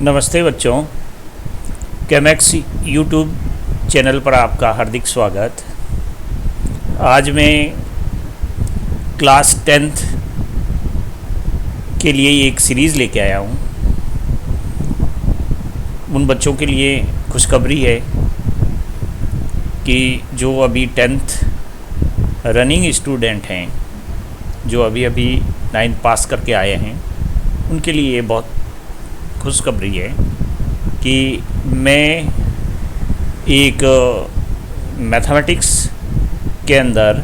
नमस्ते बच्चों, केमैक्स YouTube channel पर आपका हार्दिक स्वागत। आज मैं क्लास 10th के लिए एक सीरीज़ लेके आया हूँ। उन बच्चों के लिए खुशखबरी है कि जो अभी 10th रनिंग स्टूडेंट हैं, जो अभी 9th पास करके आए हैं, उनके लिए ये बहुत खुशखबरी है कि मैं एक मैथमेटिक्स के अंदर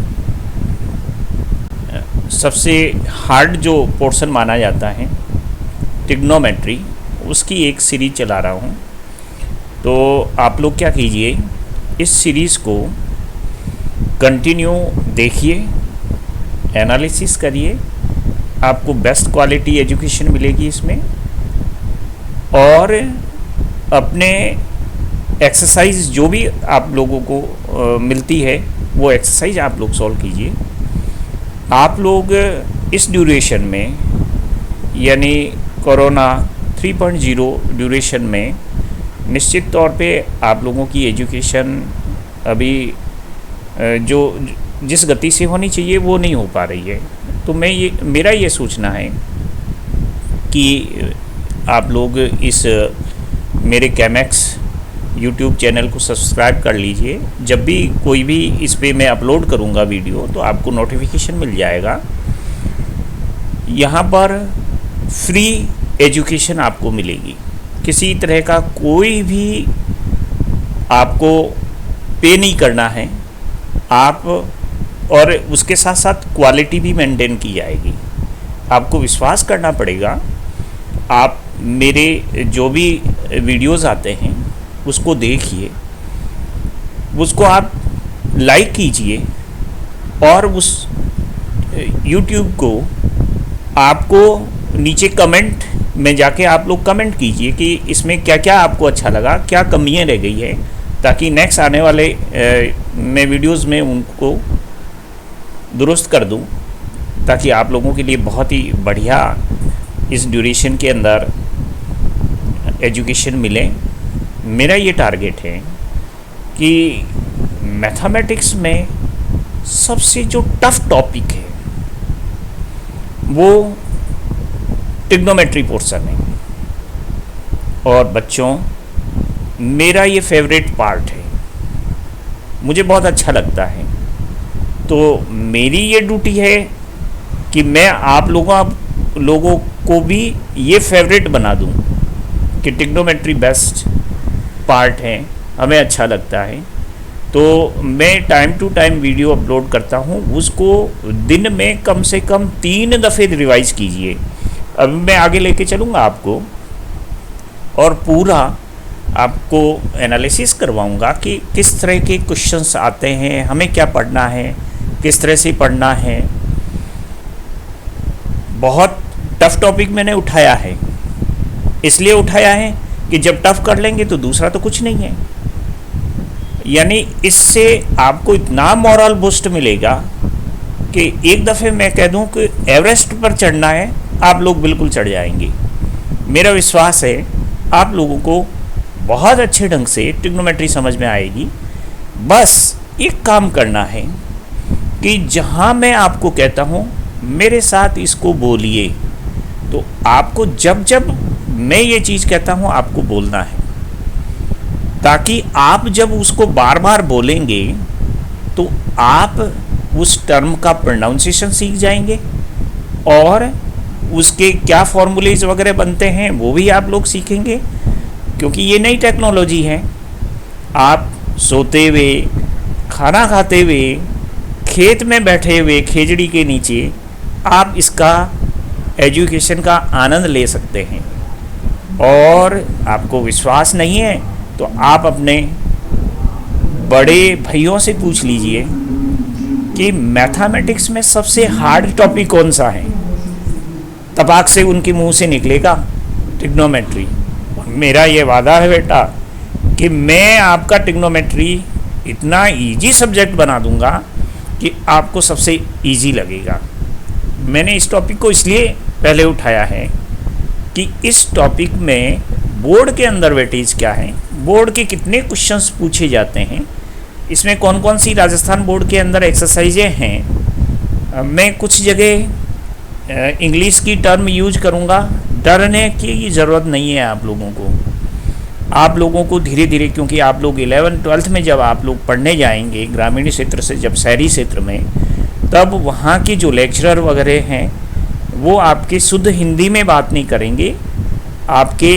सबसे हार्ड जो पोर्शन माना जाता है ट्रिग्नोमेट्री, उसकी एक सीरीज़ चला रहा हूँ। तो आप लोग क्या कीजिए, इस सीरीज़ को कंटिन्यू देखिए, एनालिसिस करिए, आपको बेस्ट क्वालिटी एजुकेशन मिलेगी इसमें। और अपने एक्सरसाइज जो भी आप लोगों को मिलती है वो एक्सरसाइज आप लोग सॉल्व कीजिए। आप लोग इस ड्यूरेशन में, यानी कोरोना 3.0 ड्यूरेशन में, निश्चित तौर पे आप लोगों की एजुकेशन अभी जो जिस गति से होनी चाहिए वो नहीं हो पा रही है। तो मेरा ये सोचना है कि आप लोग इस मेरे केमैक्स यूट्यूब चैनल को सब्सक्राइब कर लीजिए। जब भी कोई भी इस पे मैं अपलोड करूँगा वीडियो तो आपको नोटिफिकेशन मिल जाएगा। यहाँ पर फ्री एजुकेशन आपको मिलेगी, किसी तरह का कोई भी आपको पे नहीं करना है आप, और उसके साथ साथ क्वालिटी भी मेंटेन की जाएगी। आपको विश्वास करना पड़ेगा। आप मेरे जो भी वीडियोस आते हैं उसको देखिए, उसको आप लाइक कीजिए, और उस YouTube को आपको नीचे कमेंट में जाके आप लोग कमेंट कीजिए कि इसमें क्या क्या आपको अच्छा लगा, क्या कमियां रह गई है, ताकि नेक्स्ट आने वाले मैं वीडियोस में उनको दुरुस्त कर दूं, ताकि आप लोगों के लिए बहुत ही बढ़िया इस ड्यूरेशन के अंदर एजुकेशन मिले। मेरा ये टारगेट है कि मैथमेटिक्स में सबसे जो टफ टॉपिक है वो ट्रिग्नोमेट्री पोर्शन है। और बच्चों, मेरा ये फेवरेट पार्ट है, मुझे बहुत अच्छा लगता है। तो मेरी ये ड्यूटी है कि मैं आप लोगों को भी ये फेवरेट बना दूं कि ट्रिग्नोमेट्री बेस्ट पार्ट है, हमें अच्छा लगता है। तो मैं time to time video upload करता हूँ, उसको दिन में कम से कम 3 दफ़े रिवाइज कीजिए। अब मैं आगे लेके चलूँगा आपको और पूरा आपको एनालिसिस करवाऊँगा कि किस तरह के क्वेश्चंस आते हैं, हमें क्या पढ़ना है, किस तरह से पढ़ना है। बहुत टफ टॉपिक मैंने उठाया है, इसलिए उठाया है कि जब टफ कर लेंगे तो दूसरा तो कुछ नहीं है। यानी इससे आपको इतना मॉरल बूस्ट मिलेगा कि एक दफ़े मैं कह दूं कि एवरेस्ट पर चढ़ना है, आप लोग बिल्कुल चढ़ जाएंगे। मेरा विश्वास है आप लोगों को बहुत अच्छे ढंग से ट्रिग्नोमेट्री समझ में आएगी। बस एक काम करना है कि जहां मैं आपको कहता हूं मेरे साथ इसको बोलिए, तो आपको जब जब मैं ये चीज़ कहता हूँ आपको बोलना है, ताकि आप जब उसको बार बार बोलेंगे तो आप उस टर्म का प्रोनाउंसिएशन सीख जाएंगे, और उसके क्या फॉर्मूलेज वगैरह बनते हैं वो भी आप लोग सीखेंगे। क्योंकि ये नई टेक्नोलॉजी है। आप सोते हुए, खाना खाते हुए, खेत में बैठे हुए खेजड़ी के नीचे आप इसका एजुकेशन का आनंद ले सकते हैं। और आपको विश्वास नहीं है तो आप अपने बड़े भाइयों से पूछ लीजिए कि मैथमेटिक्स में सबसे हार्ड टॉपिक कौन सा है, तपाक से उनके मुंह से निकलेगा ट्रिग्नोमेट्री। मेरा ये वादा है बेटा कि मैं आपका ट्रिग्नोमेट्री इतना इजी सब्जेक्ट बना दूंगा कि आपको सबसे इजी लगेगा। मैंने इस टॉपिक को इसलिए पहले उठाया है कि इस टॉपिक में बोर्ड के अंदर वेटेज क्या है, बोर्ड के कितने क्वेश्चंस पूछे जाते हैं, इसमें कौन कौन सी राजस्थान बोर्ड के अंदर एक्सरसाइजें हैं। मैं कुछ जगह इंग्लिश की टर्म यूज करूँगा, डरने की ज़रूरत नहीं है आप लोगों को। आप लोगों को धीरे धीरे, क्योंकि आप लोग 11th-12th में जब आप लोग पढ़ने जाएंगे ग्रामीण क्षेत्र से, जब शहरी क्षेत्र में, तब वहाँ के जो लेक्चरर वगैरह हैं वो आपके शुद्ध हिंदी में बात नहीं करेंगे, आपके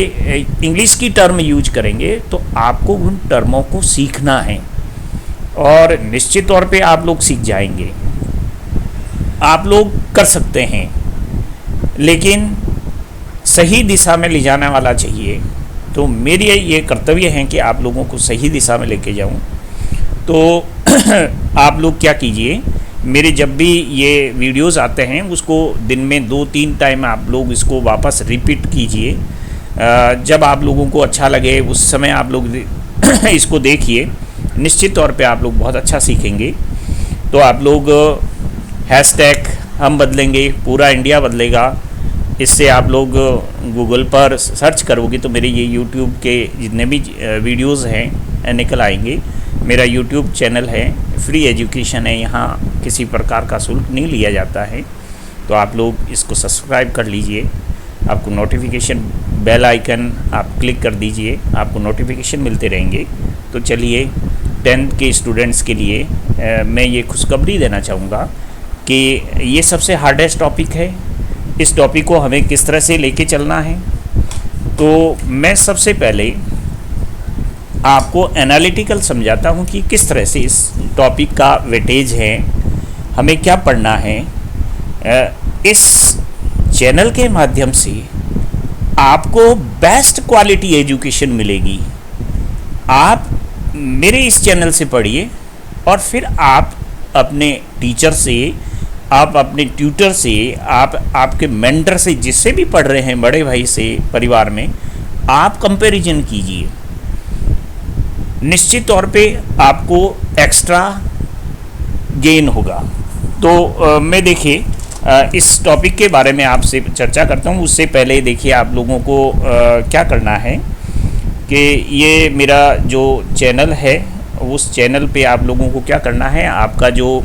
इंग्लिश की टर्म यूज करेंगे। तो आपको उन टर्मों को सीखना है और निश्चित तौर पे आप लोग सीख जाएंगे। आप लोग कर सकते हैं, लेकिन सही दिशा में ले जाने वाला चाहिए। तो मेरी ये कर्तव्य है कि आप लोगों को सही दिशा में लेके जाऊं। तो आप लोग क्या कीजिए, मेरे जब भी ये वीडियोस आते हैं उसको दिन में 2-3 टाइम आप लोग इसको वापस रिपीट कीजिए। जब आप लोगों को अच्छा लगे उस समय आप लोग इसको देखिए, निश्चित तौर पे आप लोग बहुत अच्छा सीखेंगे। तो आप लोग हैशटैग हम बदलेंगे, पूरा इंडिया बदलेगा, इससे आप लोग गूगल पर सर्च करोगे तो मेरे ये यूट्यूब के जितने भी वीडियोस हैं निकल आएंगे। मेरा यूट्यूब चैनल है, फ्री एजुकेशन है, यहाँ किसी प्रकार का शुल्क नहीं लिया जाता है। तो आप लोग इसको सब्सक्राइब कर लीजिए, आपको नोटिफिकेशन बेल आइकन आप क्लिक कर दीजिए, आपको नोटिफिकेशन मिलते रहेंगे। तो चलिए 10th के स्टूडेंट्स के लिए मैं ये खुशखबरी देना चाहूँगा कि ये सबसे हार्डेस्ट टॉपिक है। इस टॉपिक को हमें किस तरह से लेके चलना है, तो मैं सबसे पहले आपको एनालिटिकल समझाता हूँ कि किस तरह से इस टॉपिक का वेटेज है, हमें क्या पढ़ना है। इस चैनल के माध्यम से आपको बेस्ट क्वालिटी एजुकेशन मिलेगी। आप मेरे इस चैनल से पढ़िए और फिर आप अपने टीचर से, आप अपने ट्यूटर से, आप आपके मेंटर से, जिससे भी पढ़ रहे हैं, बड़े भाई से, परिवार में, आप कंपैरिजन कीजिए। निश्चित तौर पे आपको एक्स्ट्रा गेन होगा। तो मैं देखिए इस टॉपिक के बारे में आपसे चर्चा करता हूँ। उससे पहले देखिए आप लोगों को क्या करना है कि ये मेरा जो चैनल है, उस चैनल पे आप लोगों को क्या करना है, आपका जो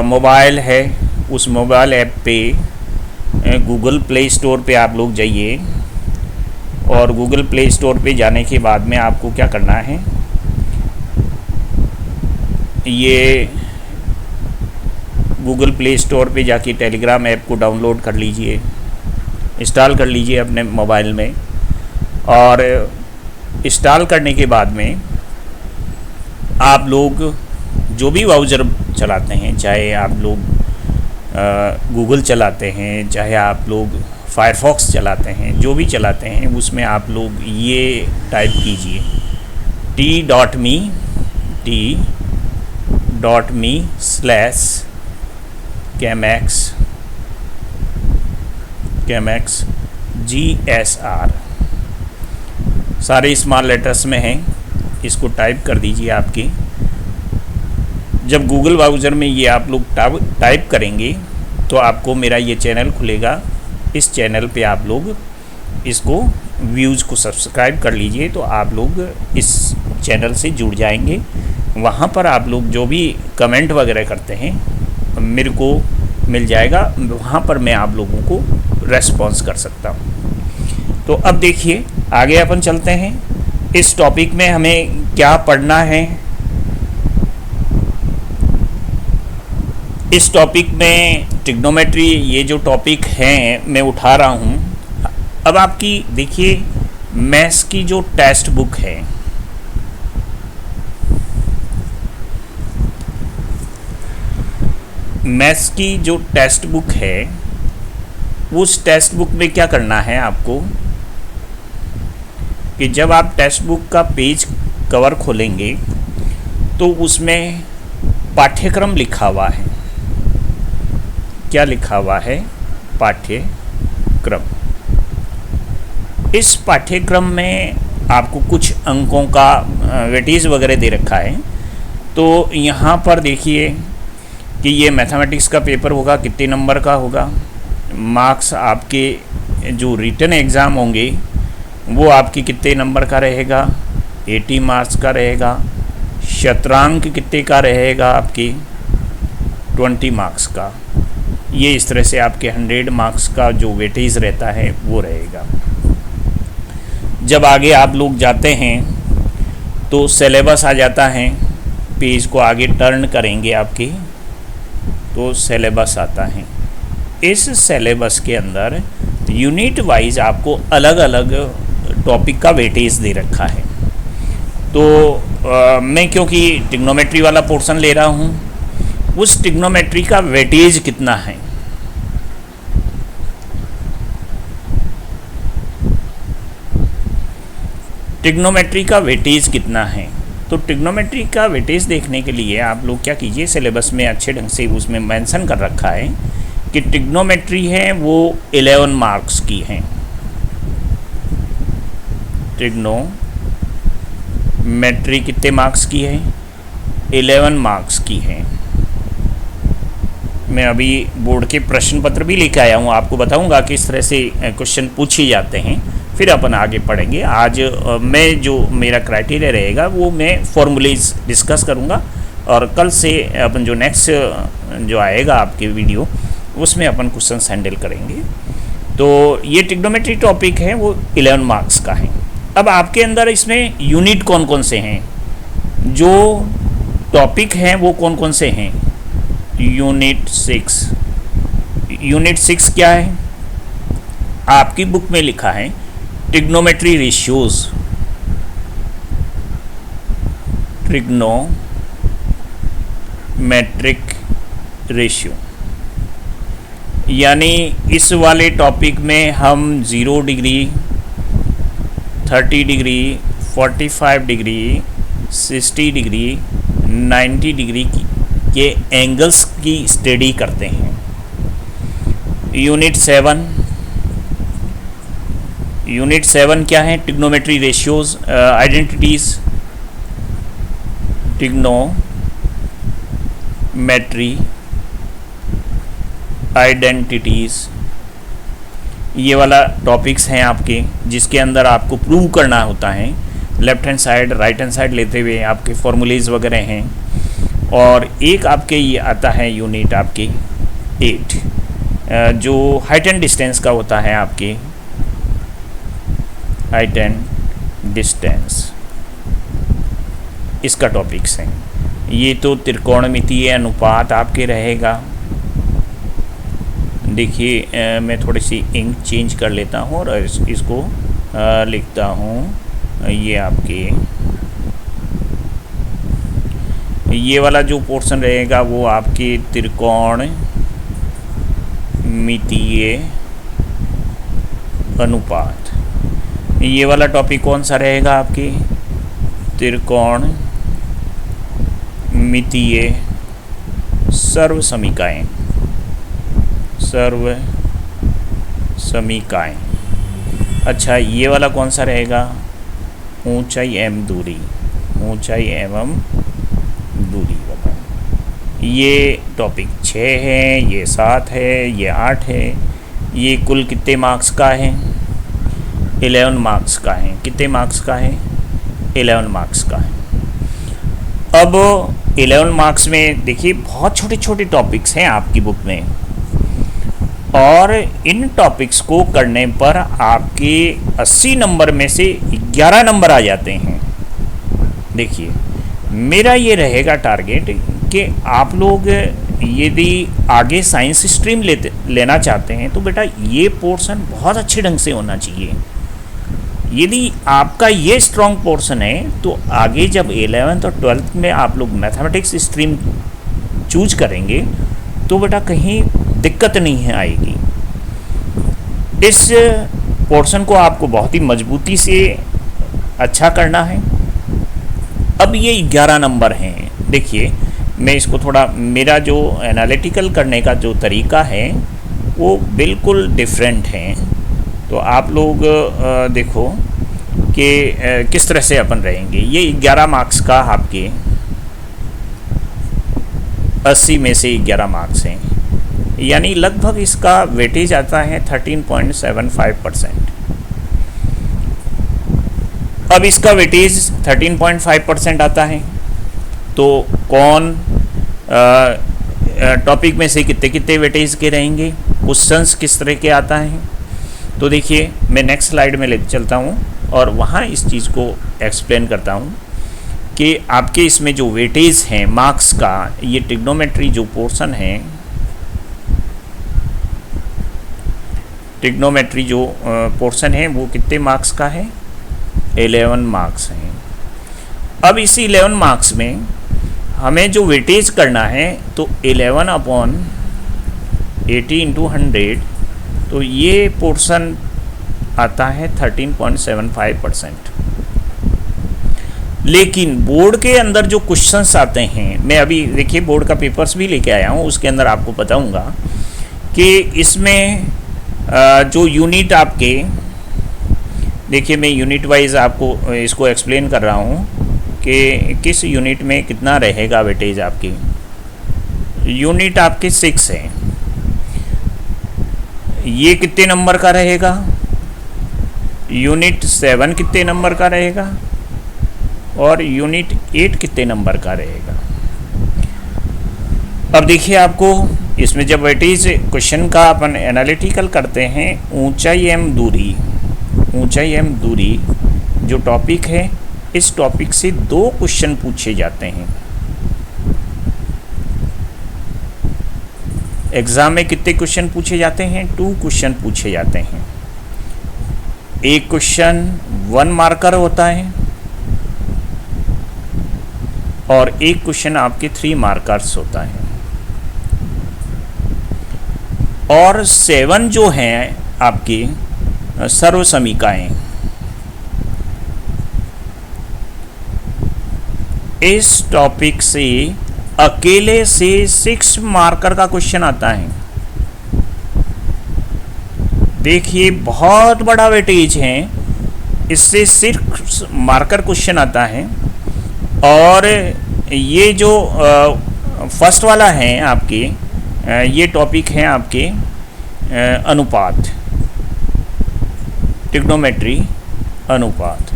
मोबाइल है उस मोबाइल ऐप पे गूगल प्ले स्टोर पे आप लोग जाइए और गूगल प्ले स्टोर पे जाने के बाद में आपको क्या करना है, ये गूगल प्ले स्टोर पे जाके टेलीग्राम ऐप को डाउनलोड कर लीजिए, इंस्टॉल कर लीजिए अपने मोबाइल में। और इंस्टॉल करने के बाद में आप लोग जो भी ब्राउज़र चलाते हैं, चाहे आप लोग गूगल चलाते हैं, चाहे आप लोग फायरफॉक्स चलाते हैं, जो भी चलाते हैं, उसमें आप लोग ये टाइप कीजिए t.me/Camex GSR, सारे स्मॉल लेटर्स में हैं, इसको टाइप कर दीजिए। आपकी जब गूगल ब्राउज़र में ये आप लोग टाइप करेंगे तो आपको मेरा ये चैनल खुलेगा। इस चैनल पे आप लोग इसको व्यूज़ को सब्सक्राइब कर लीजिए, तो आप लोग इस चैनल से जुड़ जाएंगे। वहाँ पर आप लोग जो भी कमेंट वगैरह करते हैं मेरे को मिल जाएगा, वहाँ पर मैं आप लोगों को रेस्पॉन्स कर सकता हूँ। तो अब देखिए आगे अपन चलते हैं। इस टॉपिक में हमें क्या पढ़ना है। इस टॉपिक में ट्रिग्नोमेट्री, ये जो टॉपिक हैं मैं उठा रहा हूँ। अब आपकी देखिए मैथ्स की जो टेक्स्ट बुक है, मैथ्स की जो टेक्स्ट बुक है, उस टेक्स्ट बुक में क्या करना है आपको कि जब आप टेक्स्ट बुक का पेज कवर खोलेंगे तो उसमें पाठ्यक्रम लिखा हुआ है। क्या लिखा हुआ है? पाठ्यक्रम। इस पाठ्यक्रम में आपको कुछ अंकों का वेटेज वगैरह दे रखा है। तो यहाँ पर देखिए कि ये मैथमेटिक्स का पेपर होगा, कितने नंबर का होगा। मार्क्स आपके जो रिटन एग्ज़ाम होंगे वो आपकी कितने नंबर का रहेगा, 80 मार्क्स का रहेगा। शतरंग कितने का रहेगा आपकी, 20 मार्क्स का। ये इस तरह से आपके 100 मार्क्स का जो वेटेज रहता है वो रहेगा। जब आगे आप लोग जाते हैं तो सिलेबस आ जाता है, पेज को आगे टर्न करेंगे आपके तो सिलेबस आता है। इस सिलेबस के अंदर यूनिट वाइज आपको अलग अलग टॉपिक का वेटेज दे रखा है। तो मैं क्योंकि ट्रिग्नोमेट्री वाला पोर्शन ले रहा हूँ, उस ट्रिग्नोमेट्री का वेटेज कितना है, ट्रिग्नोमेट्री का वेटेज कितना है। तो ट्रिग्नोमेट्री का वेटेज देखने के लिए आप लोग क्या कीजिए, सिलेबस में अच्छे ढंग से उसमें मेंशन कर रखा है कि ट्रिग्नोमेट्री है वो 11 मार्क्स की है। ट्रिग्नोमेट्री कितने मार्क्स की है, 11 मार्क्स की है। मैं अभी बोर्ड के प्रश्न पत्र भी लेकर आया हूँ, आपको बताऊँगा कि इस तरह से क्वेश्चन पूछे जाते हैं, फिर अपन आगे पढ़ेंगे। आज मैं जो मेरा क्राइटेरिया रहेगा वो मैं फॉर्मूलेज डिस्कस करूँगा, और कल से अपन जो नेक्स्ट जो आएगा आपके वीडियो उसमें अपन क्वेश्चन हैंडल करेंगे। तो ये ट्रिग्नोमेट्री टॉपिक है वो 11 मार्क्स का है। अब आपके अंदर इसमें यूनिट कौन कौन से हैं, जो टॉपिक हैं वो कौन कौन से हैं, यूनिट 6। यूनिट 6 क्या है, आपकी बुक में लिखा है ट्रिग्नोमेट्री रेशियोज, ट्रिग्नोमेट्रिक रेशियो। यानी इस वाले टॉपिक में हम 0 degree, 30 degree, 45 degree, 60 degree, 90 degree के एंगल्स की स्टडी करते हैं। यूनिट 7 क्या है, trigonometry ratios identities, trigonometry identities, ये वाला टॉपिक्स हैं आपके, जिसके अंदर आपको प्रूव करना होता है। Left hand side right hand side लेते हुए आपके फॉर्मूलेज वगैरह हैं। और एक आपके ये आता है यूनिट आपकी 8, जो हाइट एंड डिस्टेंस का होता है आपके, हाइट एंड डिस्टेंस, इसका टॉपिक्स हैं। ये तो त्रिकोणमितीय अनुपात आपके रहेगा। देखिए मैं थोड़ी सी इंक चेंज कर लेता हूँ और इसको लिखता हूँ। ये आपके ये वाला जो पोर्शन रहेगा वो आपके त्रिकोणमितीय अनुपात। ये वाला टॉपिक कौन सा रहेगा आपके, त्रिकोणमितीय सर्वसमीकाएं, सर्वसमीकाएं। अच्छा, ये वाला कौन सा रहेगा, ऊंचाई एवं दूरी, ऊंचाई एवं दूरी बताओ। ये टॉपिक 6 है, ये 7 है, ये 8 है। ये कुल कितने मार्क्स का है, 11 मार्क्स का है। कितने मार्क्स का है, 11 मार्क्स का है। अब 11 मार्क्स में देखिए बहुत छोटे छोटे टॉपिक्स हैं आपकी बुक में, और इन टॉपिक्स को करने पर आपके 80 नंबर में से 11 नंबर आ जाते हैं। देखिए मेरा ये रहेगा टारगेट कि आप लोग यदि आगे साइंस स्ट्रीम लेना चाहते हैं तो बेटा ये पोर्शन बहुत अच्छे ढंग से होना चाहिए। यदि आपका ये स्ट्रॉन्ग पोर्शन है तो आगे जब 11th और 12th में आप लोग मैथमेटिक्स स्ट्रीम चूज करेंगे तो बेटा कहीं दिक्कत नहीं है आएगी। इस पोर्शन को आपको बहुत ही मजबूती से अच्छा करना है। अब ये 11 नंबर हैं। देखिए मैं इसको थोड़ा, मेरा जो एनालिटिकल करने का जो तरीका है वो बिल्कुल डिफरेंट है। तो आप लोग देखो कि किस तरह से अपन रहेंगे। ये 11 मार्क्स का आपके 80 में से 11 मार्क्स हैं, यानी लगभग इसका वेटेज आता है 13.75%। अब इसका वेटेज 13.5% आता है। तो कौन टॉपिक में से कितने कितने वेटेज के रहेंगे, क्वेश्चंस किस तरह के आता है। तो देखिए मैं नेक्स्ट स्लाइड में ले चलता हूँ और वहाँ इस चीज़ को एक्सप्लेन करता हूँ कि आपके इसमें जो वेटेज हैं मार्क्स का, ये ट्रिग्नोमेट्री जो पोर्शन है, ट्रिग्नोमेट्री जो पोर्शन है वो कितने मार्क्स का है, 11 मार्क्स हैं। अब इस 11 मार्क्स में हमें जो वेटेज करना है तो 11/80 × 100, तो ये पोर्शन आता है 13.75%। लेकिन बोर्ड के अंदर जो क्वेश्चंस आते हैं, मैं अभी देखिए बोर्ड का पेपर्स भी लेके आया हूँ, उसके अंदर आपको बताऊँगा कि इसमें जो यूनिट आपके, देखिए मैं यूनिट वाइज आपको इसको एक्सप्लेन कर रहा हूँ कि किस यूनिट में कितना रहेगा वेटेज। आपकी यूनिट आपके 6 है, ये कितने नंबर का रहेगा, यूनिट 7 कितने नंबर का रहेगा और यूनिट 8 कितने नंबर का रहेगा। अब देखिए आपको इसमें जब वेटेज क्वेश्चन का अपन एनालिटिकल करते हैं, ऊंचाई एवं दूरी, ऊंचाई एवं दूरी जो टॉपिक है, इस टॉपिक से 2 क्वेश्चन पूछे जाते हैं। एग्जाम में कितने क्वेश्चन पूछे जाते हैं, 2 क्वेश्चन पूछे जाते हैं। एक क्वेश्चन 1 मार्कर होता है और एक क्वेश्चन आपके 3 मार्कर्स होता है। और 7 जो हैं आपकी सर्व समीकाएं, इस टॉपिक से अकेले से 6 मार्कर का क्वेश्चन आता है। देखिए बहुत बड़ा वेटेज है, इससे सिर्फ मार्कर क्वेश्चन आता है। और ये जो फर्स्ट वाला है आपके, ये टॉपिक है आपके अनुपात, ट्रिग्नोमेट्री अनुपात,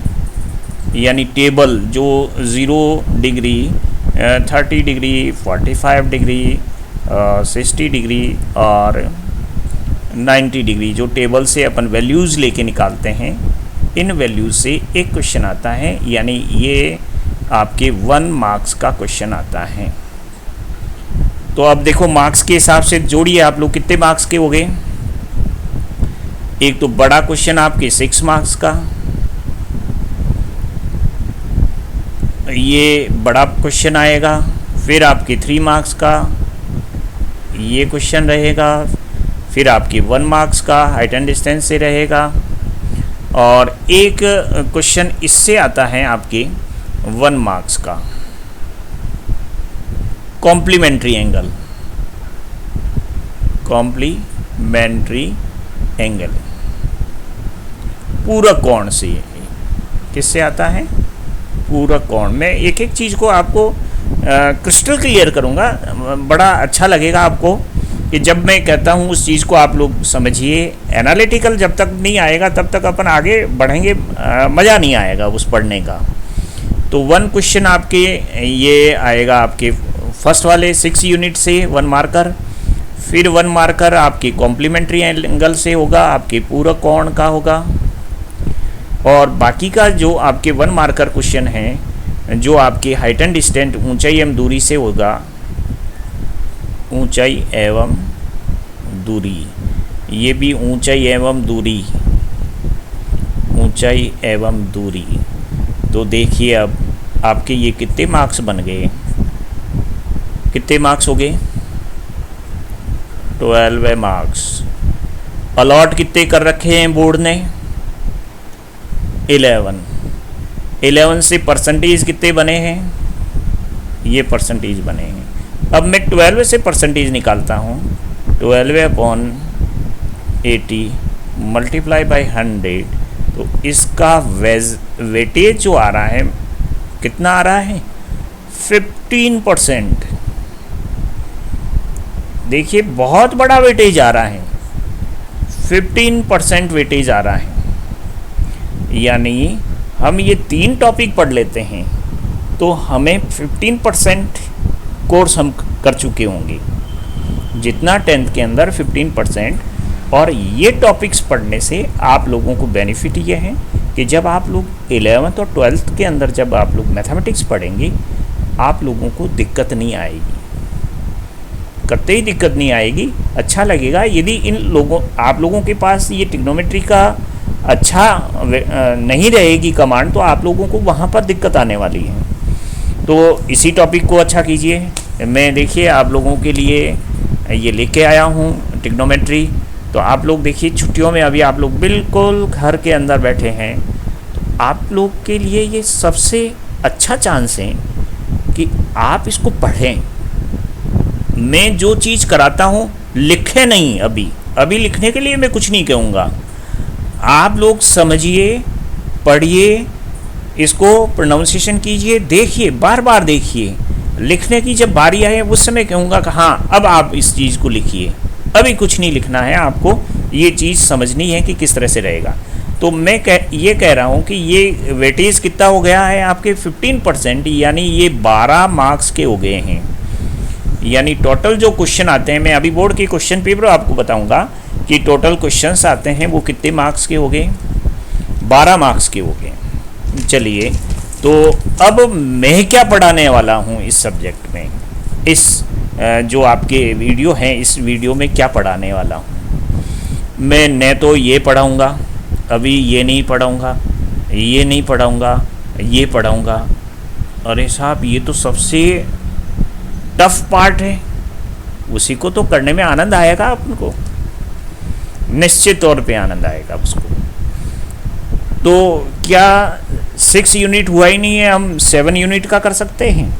यानी टेबल जो 0 डिग्री, 30 डिग्री, 45 डिग्री, 60 डिग्री और 90 डिग्री, जो टेबल से अपन वैल्यूज़ लेके निकालते हैं, इन वैल्यूज़ से एक क्वेश्चन आता है, यानी ये आपके 1 मार्क्स का क्वेश्चन आता है। तो अब देखो मार्क्स के हिसाब से जोड़िए आप लोग, कितने मार्क्स के हो गए। एक तो बड़ा क्वेश्चन आपके 6 मार्क्स का, ये बड़ा क्वेश्चन आएगा। फिर आपके 3 मार्क्स का ये क्वेश्चन रहेगा। फिर आपके 1 मार्क्स का हाइट एंड डिस्टेंस से रहेगा। और एक क्वेश्चन इससे आता है आपके 1 मार्क्स का, कॉम्प्लीमेंट्री एंगल, कॉम्प्लीमेंट्री एंगल पूरक कोण से, किससे आता है, पूरक कोण। मैं एक एक चीज़ को आपको क्रिस्टल क्लियर करूँगा, बड़ा अच्छा लगेगा आपको कि जब मैं कहता हूँ उस चीज़ को आप लोग समझिए। एनालिटिकल जब तक नहीं आएगा तब तक अपन आगे बढ़ेंगे, मज़ा नहीं आएगा उस पढ़ने का। तो 1 क्वेश्चन आपके ये आएगा आपके फर्स्ट वाले 6 यूनिट से 1 मार्कर। फिर 1 मार्कर आपकी कॉम्प्लीमेंट्री एंगल से होगा, आपके पूरक कोण का होगा। और बाकी का जो आपके 1 मार्कर क्वेश्चन है, जो आपके हाइट एंड डिस्टेंस, ऊंचाई एवं दूरी से होगा, ऊंचाई एवं दूरी, ये भी ऊंचाई एवं दूरी, ऊंचाई एवं दूरी। तो देखिए अब आपके ये कितने मार्क्स बन गए, कितने मार्क्स हो गए, 12 मार्क्स। अलॉट कितने कर रखे हैं बोर्ड ने, 11 से परसेंटेज कितने बने हैं, ये परसेंटेज बने हैं। अब मैं 12 से परसेंटेज निकालता हूँ, 12/80 मल्टीप्लाई बाई 100, तो इसका वेटेज जो आ रहा है, कितना आ रहा है, 15%। देखिए बहुत बड़ा वेटेज आ रहा है, 15% वेटेज आ रहा है। यानी हम ये 3 टॉपिक पढ़ लेते हैं तो हमें 15% कोर्स हम कर चुके होंगे, जितना 10th के अंदर 15%। और ये टॉपिक्स पढ़ने से आप लोगों को बेनिफिट ये है कि जब आप लोग 11th और 12th के अंदर जब आप लोग मैथमेटिक्स पढ़ेंगे, आप लोगों को दिक्कत नहीं आएगी, करते ही दिक्कत नहीं आएगी, अच्छा लगेगा। यदि आप लोगों के पास ये ट्रिग्नोमेट्री का अच्छा नहीं रहेगी कमांड, तो आप लोगों को वहाँ पर दिक्कत आने वाली है। तो इसी टॉपिक को अच्छा कीजिए। मैं देखिए आप लोगों के लिए ये लेके आया हूँ ट्रिग्नोमेट्री। तो आप लोग देखिए छुट्टियों में अभी आप लोग बिल्कुल घर के अंदर बैठे हैं, तो आप लोग के लिए ये सबसे अच्छा चांस है कि आप इसको पढ़ें। मैं जो चीज़ कराता हूँ लिखे नहीं, अभी लिखने के लिए मैं कुछ नहीं कहूँगा। आप लोग समझिए, पढ़िए, इसको प्रोनाउंसिएशन कीजिए, देखिए, बार बार देखिए। लिखने की जब बारी आए उस समय कहूँगा कि हाँ अब आप इस चीज़ को लिखिए, अभी कुछ नहीं लिखना है, आपको ये चीज़ समझनी है कि किस तरह से रहेगा। तो मैं ये कह रहा हूँ कि ये वेटेज कितना हो गया है आपके 15%, यानी ये 12 मार्क्स के हो गए हैं। यानी टोटल जो क्वेश्चन आते हैं, मैं अभी बोर्ड के क्वेश्चन पेपर आपको बताऊंगा कि टोटल क्वेश्चंस आते हैं वो कितने मार्क्स के हो गए, 12 मार्क्स के हो गए। चलिए, तो अब मैं क्या पढ़ाने वाला हूँ इस सब्जेक्ट में, इस जो आपके वीडियो हैं इस वीडियो में क्या पढ़ाने वाला हूँ मैं। न तो ये पढ़ाऊँगा, अभी ये नहीं पढ़ाऊँगा, ये नहीं पढ़ाऊँगा, ये पढ़ाऊँगा। अरे साहब, ये तो सबसे टफ पार्ट है, उसी को तो करने में आनंद आएगा आपको, निश्चित तौर पे आनंद आएगा उसको। तो क्या 6 यूनिट हुआ ही नहीं है, हम 7 यूनिट का कर सकते हैं।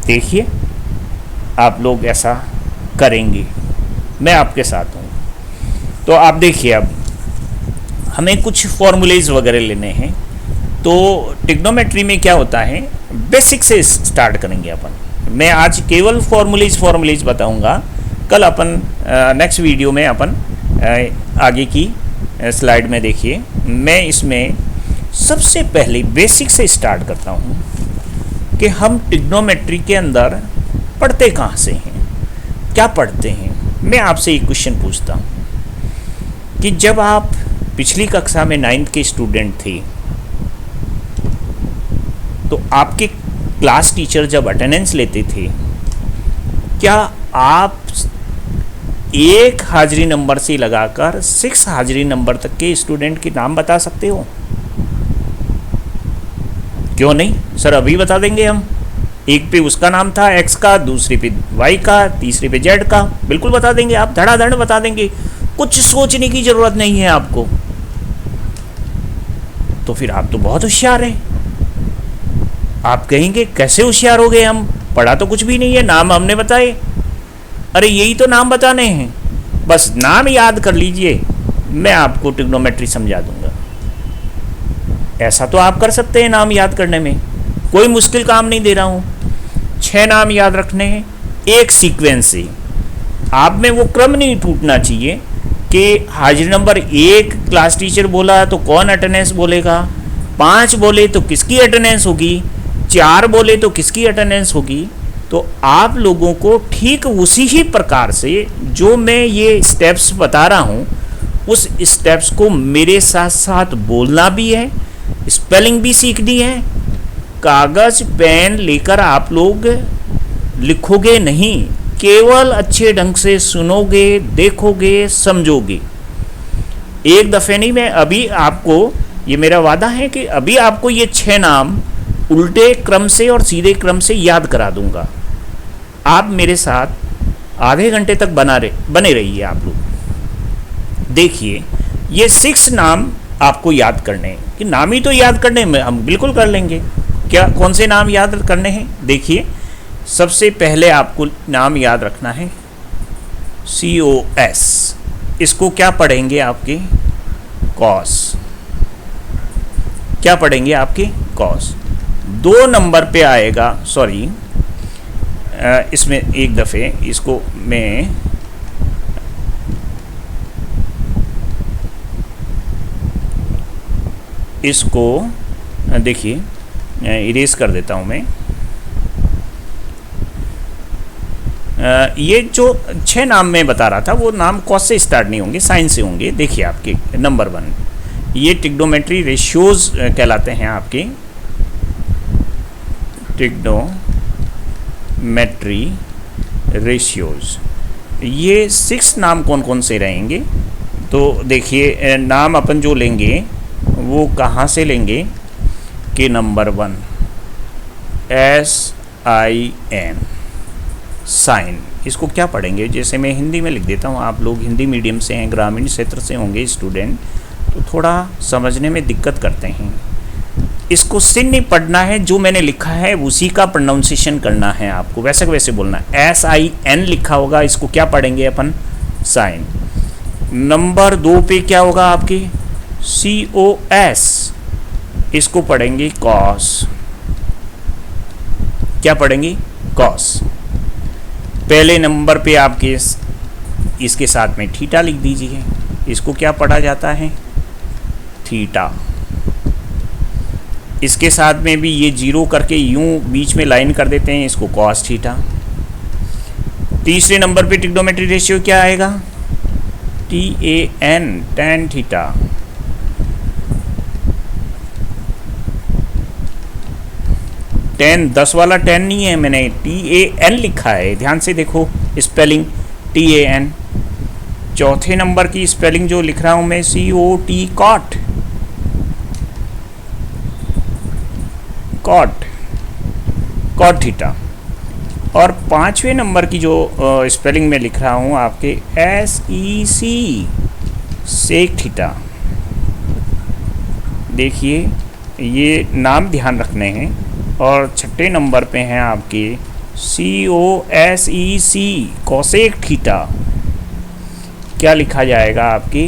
देखिए आप लोग ऐसा करेंगे, मैं आपके साथ हूँ। तो आप देखिए, अब हमें कुछ फॉर्मूलेज वगैरह लेने हैं। तो ट्रिग्नोमेट्री में क्या होता है, बेसिक से स्टार्ट करेंगे अपन। मैं आज केवल फॉर्मूलेज बताऊंगा, कल अपन नेक्स्ट वीडियो में अपन आगे की स्लाइड में देखिए। मैं इसमें सबसे पहले बेसिक से स्टार्ट करता हूं कि हम ट्रिग्नोमेट्री के अंदर पढ़ते कहाँ से हैं, क्या पढ़ते हैं। मैं आपसे एक क्वेश्चन पूछता हूँ कि जब आप पिछली कक्षा में 9th के स्टूडेंट थे, तो आपके क्लास टीचर जब अटेंडेंस लेते थे, क्या आप 1 हाजिरी नंबर से लगाकर 6 हाजिरी नंबर तक के स्टूडेंट के नाम बता सकते हो? क्यों नहीं सर, अभी बता देंगे हम। एक पे उसका नाम था एक्स का, दूसरे पे वाई का, तीसरे पे जेड का, बिल्कुल बता देंगे आप, धड़ाधड़ बता देंगे, कुछ सोचने की जरूरत नहीं है आपको। तो फिर आप तो बहुत होशियार हैं। आप कहेंगे कैसे होशियार हो गए हम, पढ़ा तो कुछ भी नहीं है, नाम हमने बताए। अरे यही तो नाम बताने हैं, बस नाम याद कर लीजिए, मैं आपको ट्रिग्नोमेट्री समझा दूंगा। ऐसा तो आप कर सकते हैं नाम याद करने में, कोई मुश्किल काम नहीं दे रहा हूँ। 6 नाम याद रखने हैं एक सीक्वेंस से। आप में वो क्रम नहीं टूटना चाहिए कि हाजिरी नंबर 1 क्लास टीचर बोला तो कौन अटेंडेंस बोलेगा, 5 बोले तो किसकी अटेंडेंस होगी, 4 बोले तो किसकी अटेंडेंस होगी। तो आप लोगों को ठीक उसी ही प्रकार से जो मैं ये स्टेप्स बता रहा हूँ, उस स्टेप्स को मेरे साथ साथ बोलना भी है, स्पेलिंग भी सीखनी है। कागज पेन लेकर आप लोग लिखोगे नहीं, केवल अच्छे ढंग से सुनोगे, देखोगे, समझोगे। एक दफ़े नहीं, मैं अभी आपको, ये मेरा वादा है कि अभी आपको ये 6 नाम उल्टे क्रम से और सीधे क्रम से याद करा दूंगा। आप मेरे साथ आधे घंटे तक बने रहिए आप लोग। देखिए, ये 6 नाम आपको याद करने हैं, कि नाम ही तो याद करने में हम बिल्कुल कर लेंगे। क्या कौन से नाम याद करने हैं? देखिए, सबसे पहले आपको नाम याद रखना है COS। इसको क्या पढ़ेंगे आपके? कॉस। क्या पढ़ेंगे आपके? कॉस। 2 नंबर पे आएगा, सॉरी, इसमें एक दफ़े इसको मैं देखिए इरेज कर देता हूँ मैं। ये जो 6 नाम मैं बता रहा था वो नाम कॉस से स्टार्ट नहीं होंगे, साइन से होंगे। देखिए आपके नंबर 1 ये ट्रिग्नोमेट्री रेशियोज कहलाते हैं आपके, ट्रिग्नोमेट्री रेशियोज। ये 6 नाम कौन कौन से रहेंगे? तो देखिए नाम अपन जो लेंगे वो कहाँ से लेंगे कि नंबर 1 SIN, साइन। इसको क्या पढ़ेंगे? जैसे मैं हिंदी में लिख देता हूँ, आप लोग हिंदी मीडियम से हैं, ग्रामीण क्षेत्र से होंगे स्टूडेंट, तो थोड़ा समझने में दिक्कत करते हैं। इसको सिन नहीं पढ़ना है, जो मैंने लिखा है उसी का प्रोनाउंसिएशन करना है आपको, वैसे का वैसे बोलना है। SIN लिखा होगा, इसको क्या पढ़ेंगे अपन? साइन। नंबर 2 पे क्या होगा आपके? COS, इसको पढ़ेंगे कॉस। क्या पढ़ेंगे? कॉस। पहले नंबर पे आपके इसके साथ में थीटा लिख दीजिए, इसको क्या पढ़ा जाता है? थीटा। इसके साथ में भी ये 0 करके यूं बीच में लाइन कर देते हैं, इसको कॉस थीटा। तीसरे नंबर पे ट्रिग्नोमेट्री रेशियो क्या आएगा? TAN, tan theta. टेन 10 वाला 10 नहीं है, मैंने TAN लिखा है, ध्यान से देखो स्पेलिंग TAN। चौथे नंबर की स्पेलिंग जो लिख रहा हूं मैं COT, cot, cot, cot theta. और 5वें नंबर की जो स्पेलिंग में लिख रहा हूं आपके SEC, सेक थीटा। देखिए ये नाम ध्यान रखने हैं। और छठे नंबर पे हैं आपके COSEC, कोसेक थीटा। क्या लिखा जाएगा आपकी?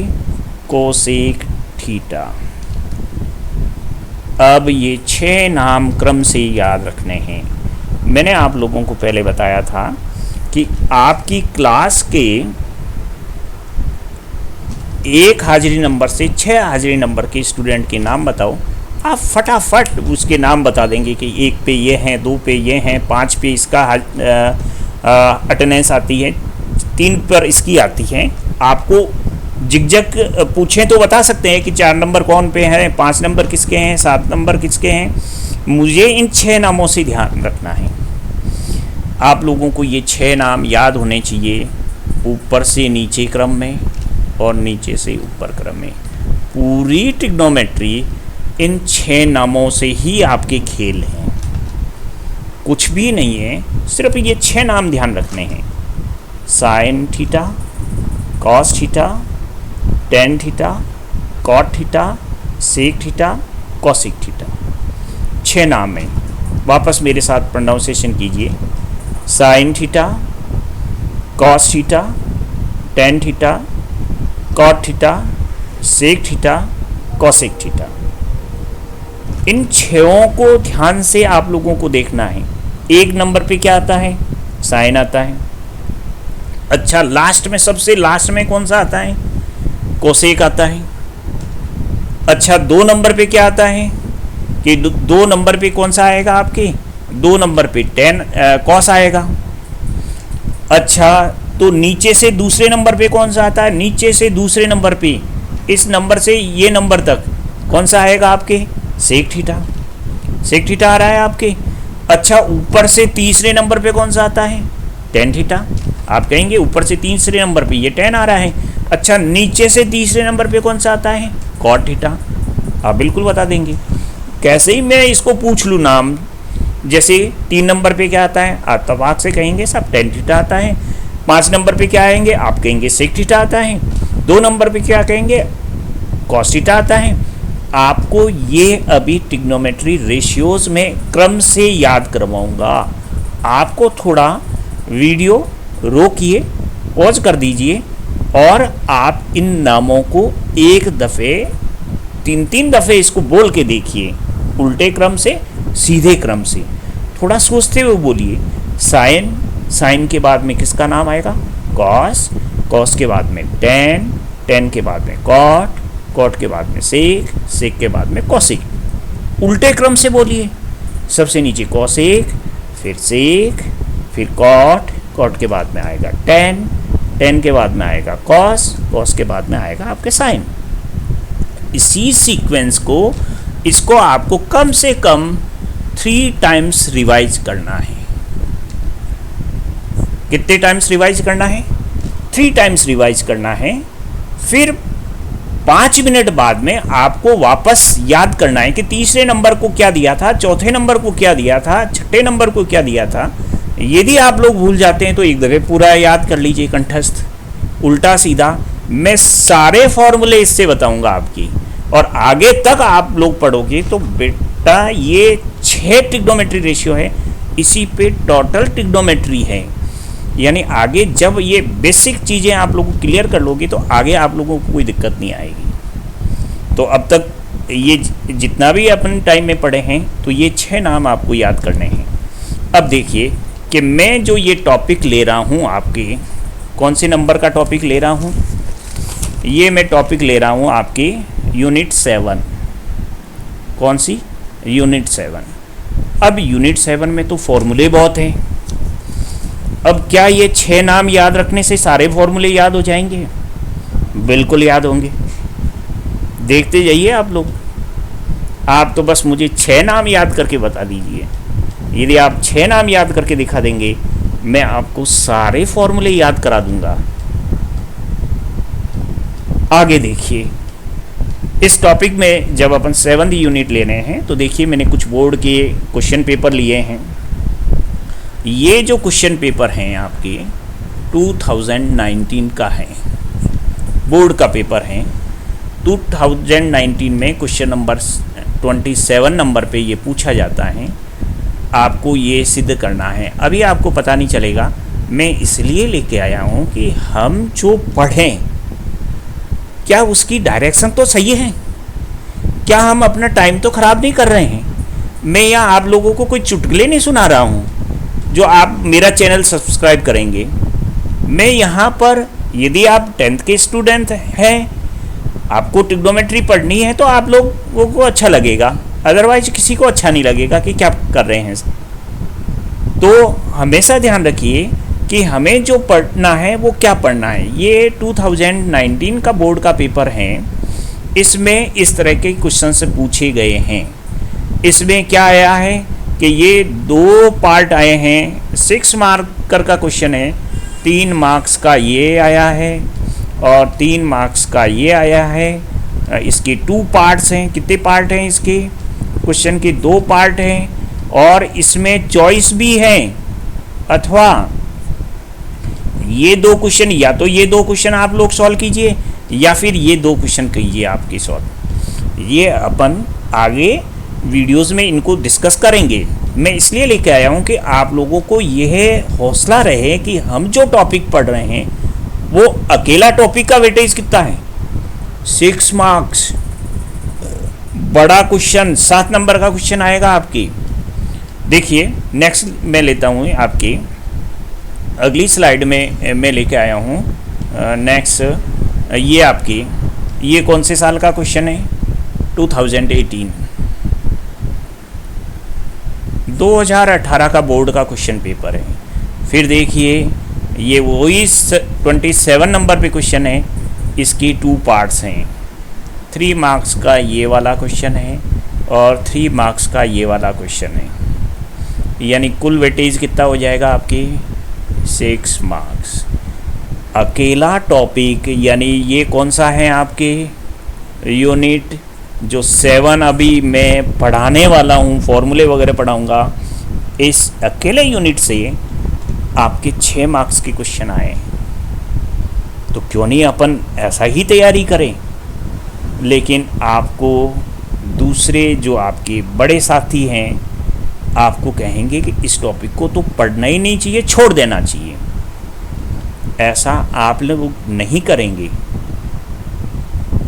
Cosec theta. अब ये 6 नाम क्रम से याद रखने हैं। मैंने आप लोगों को पहले बताया था कि आपकी क्लास के 1 हाजिरी नंबर से 6 हाजिरी नंबर के स्टूडेंट के नाम बताओ, आप फटाफट उसके नाम बता देंगे कि 1 पे ये हैं, 2 पे ये हैं, 5 पे इसका अटेंडेंस आती है, 3 पर इसकी आती है। आपको जिगजग पूछें तो बता सकते हैं कि 4 नंबर कौन पे है, 5 नंबर किसके हैं, 7 नंबर किसके हैं। मुझे इन 6 नामों से ध्यान रखना है। आप लोगों को ये 6 नाम याद होने चाहिए, ऊपर से नीचे क्रम में और नीचे से ऊपर क्रम में। पूरी ट्रिग्नोमेट्री इन 6 नामों से ही आपके खेल हैं, कुछ भी नहीं है, सिर्फ ये 6 नाम ध्यान रखने हैं। Sine theta, cos theta, tan theta, cot theta, sec theta, cosec theta. 6 नाम है। वापस मेरे साथ प्रोनाउंसिएशन कीजिए। Sine theta, cos theta, tan theta, cot theta, sec theta, cosec theta. इन 6 को ध्यान से आप लोगों को देखना है। 1 नंबर पे क्या आता है? साइन आता है। अच्छा, लास्ट में, सबसे लास्ट में कौन सा आता है? कोसेक आता है। अच्छा, 2 नंबर पे क्या आता है? कि 2 नंबर पे कौन सा आएगा आपके? 2 नंबर पे कॉस आएगा। अच्छा, तो नीचे से दूसरे नंबर पे कौन सा आता है? नीचे से दूसरे नंबर पे, इस नंबर से ये नंबर तक कौन सा आएगा आपके? Sec theta. सेक थीटा आ रहा है आपके। अच्छा, ऊपर से तीसरे नंबर पे कौन सा आता है? Tan theta. आप कहेंगे ऊपर से तीसरे नंबर पे ये 10 आ रहा है। अच्छा, नीचे से तीसरे नंबर पे कौन सा आता है? Cot theta. आप बिल्कुल बता देंगे। कैसे ही मैं इसको पूछ लूँ नाम, जैसे 3 नंबर पे क्या आता है, आप तबाक से कहेंगे सब टेन थीटा आता है। 5 नंबर पे क्या आएंगे, आप कहेंगे सेक थीटा आता है। 2 नंबर पे क्या कहेंगे, कॉस थीटा आता है। आपको ये अभी ट्रिग्नोमेट्री रेशियोज में क्रम से याद करवाऊंगा। आपको थोड़ा वीडियो रोकिए, पॉज कर दीजिए और आप इन नामों को एक दफ़े 3-3 दफ़े इसको बोल के देखिए, उल्टे क्रम से सीधे क्रम से। थोड़ा सोचते हुए बोलिए। साइन, साइन के बाद में किसका नाम आएगा? कॉस, कॉस के बाद में टेन, टेन के बाद में कॉट, कॉट के बाद में सेक, सेक के बाद में कॉसिक। उल्टे क्रम से बोलिए। सबसे नीचे कॉसेक, फिर सेक, फिर कॉट, कॉट के बाद में आएगा टेन, टेन के बाद में आएगा कॉस, कॉस के बाद में आएगा आपके साइन। इसी सीक्वेंस को, इसको आपको कम से कम 3 टाइम्स रिवाइज करना है। कितने टाइम्स रिवाइज करना है? 3 टाइम्स रिवाइज करना है। फिर 5 मिनट बाद में आपको वापस याद करना है कि तीसरे नंबर को क्या दिया था, चौथे नंबर को क्या दिया था, छठे नंबर को क्या दिया था। यदि आप लोग भूल जाते हैं तो एक दफ़े पूरा याद कर लीजिए कंठस्थ, उल्टा सीधा। मैं सारे फॉर्मूले इससे बताऊंगा आपकी, और आगे तक आप लोग पढ़ोगे तो बेटा ये 6 ट्रिग्नोमेट्री रेशियो है, इसी पे टोटल ट्रिग्नोमेट्री है। यानी आगे जब ये बेसिक चीज़ें आप लोगों को क्लियर कर लोगे तो आगे आप लोगों को कोई दिक्कत नहीं आएगी। तो अब तक ये जितना भी अपन टाइम में पढ़े हैं तो ये 6 नाम आपको याद करने हैं। अब देखिए कि मैं जो ये टॉपिक ले रहा हूँ आपके, कौन से नंबर का टॉपिक ले रहा हूँ? ये मैं टॉपिक ले रहा हूँ आपके यूनिट 7। कौन सी? यूनिट 7। अब यूनिट 7 में तो फॉर्मूले बहुत हैं। अब क्या ये 6 नाम याद रखने से सारे फॉर्मूले याद हो जाएंगे? बिल्कुल याद होंगे। देखते जाइए आप लोग। आप तो बस मुझे 6 नाम याद करके बता दीजिए। यदि आप 6 नाम याद करके दिखा देंगे, मैं आपको सारे फॉर्मूले याद करा दूंगा। आगे देखिए, इस टॉपिक में जब अपन 7th यूनिट लेने हैं तो देखिए मैंने कुछ बोर्ड के क्वेश्चन पेपर लिए हैं। ये जो क्वेश्चन पेपर हैं आपके 2019 का है, बोर्ड का पेपर है। 2019 में क्वेश्चन नंबर 27 नंबर पे ये पूछा जाता है। आपको ये सिद्ध करना है। अभी आपको पता नहीं चलेगा, मैं इसलिए लेके आया हूँ कि हम जो पढ़ें क्या उसकी डायरेक्शन तो सही है, क्या हम अपना टाइम तो ख़राब नहीं कर रहे हैं। मैं यहाँ आप लोगों को कोई चुटकुले नहीं सुना रहा हूँ जो आप मेरा चैनल सब्सक्राइब करेंगे। मैं यहाँ पर, यदि आप 10th के स्टूडेंट हैं, आपको ट्रिग्नोमेट्री पढ़नी है तो आप लोगों को अच्छा लगेगा, अदरवाइज किसी को अच्छा नहीं लगेगा कि क्या कर रहे हैं। तो हमेशा ध्यान रखिए कि हमें जो पढ़ना है वो क्या पढ़ना है। ये 2019 का बोर्ड का पेपर है। इसमें इस तरह के क्वेश्चन से पूछे गए हैं। इसमें क्या आया है कि ये 2 पार्ट आए हैं। 6 मार्कर का क्वेश्चन है, 3 मार्क्स का ये आया है और 3 मार्क्स का ये आया है। इसके 2 पार्ट्स हैं। कितने पार्ट हैं इसके? क्वेश्चन के 2 पार्ट हैं और इसमें चॉइस भी है, अथवा ये 2 क्वेश्चन, या तो ये 2 क्वेश्चन आप लोग सॉल्व कीजिए या फिर ये 2 क्वेश्चन कीजिए आपके सॉल्व। ये अपन आगे वीडियोस में इनको डिस्कस करेंगे। मैं इसलिए लेके आया हूँ कि आप लोगों को यह हौसला रहे कि हम जो टॉपिक पढ़ रहे हैं वो अकेला टॉपिक का वेटेज कितना है? 6 मार्क्स। बड़ा क्वेश्चन 7 नंबर का क्वेश्चन आएगा आपकी। देखिए नेक्स्ट मैं लेता हूँ आपकी अगली स्लाइड में मैं लेके आया हूँ नेक्स्ट। ये आपकी, ये कौन से साल का क्वेश्चन है? 2018, 2018 का बोर्ड का क्वेश्चन पेपर है। फिर देखिए ये वही 27 नंबर पे क्वेश्चन है। इसकी 2 पार्ट्स हैं। 3 मार्क्स का ये वाला क्वेश्चन है और 3 मार्क्स का ये वाला क्वेश्चन है। यानी कुल वेटेज कितना हो जाएगा आपकी? 6 मार्क्स। अकेला टॉपिक, यानी ये कौन सा है आपके? यूनिट जो 7 अभी मैं पढ़ाने वाला हूँ, फॉर्मूले वगैरह पढ़ाऊँगा। इस अकेले यूनिट से आपके 6 मार्क्स के क्वेश्चन आए। तो क्यों नहीं अपन ऐसा ही तैयारी करें। लेकिन आपको दूसरे जो आपके बड़े साथी हैं आपको कहेंगे कि इस टॉपिक को तो पढ़ना ही नहीं चाहिए, छोड़ देना चाहिए। ऐसा आप लोग नहीं करेंगे।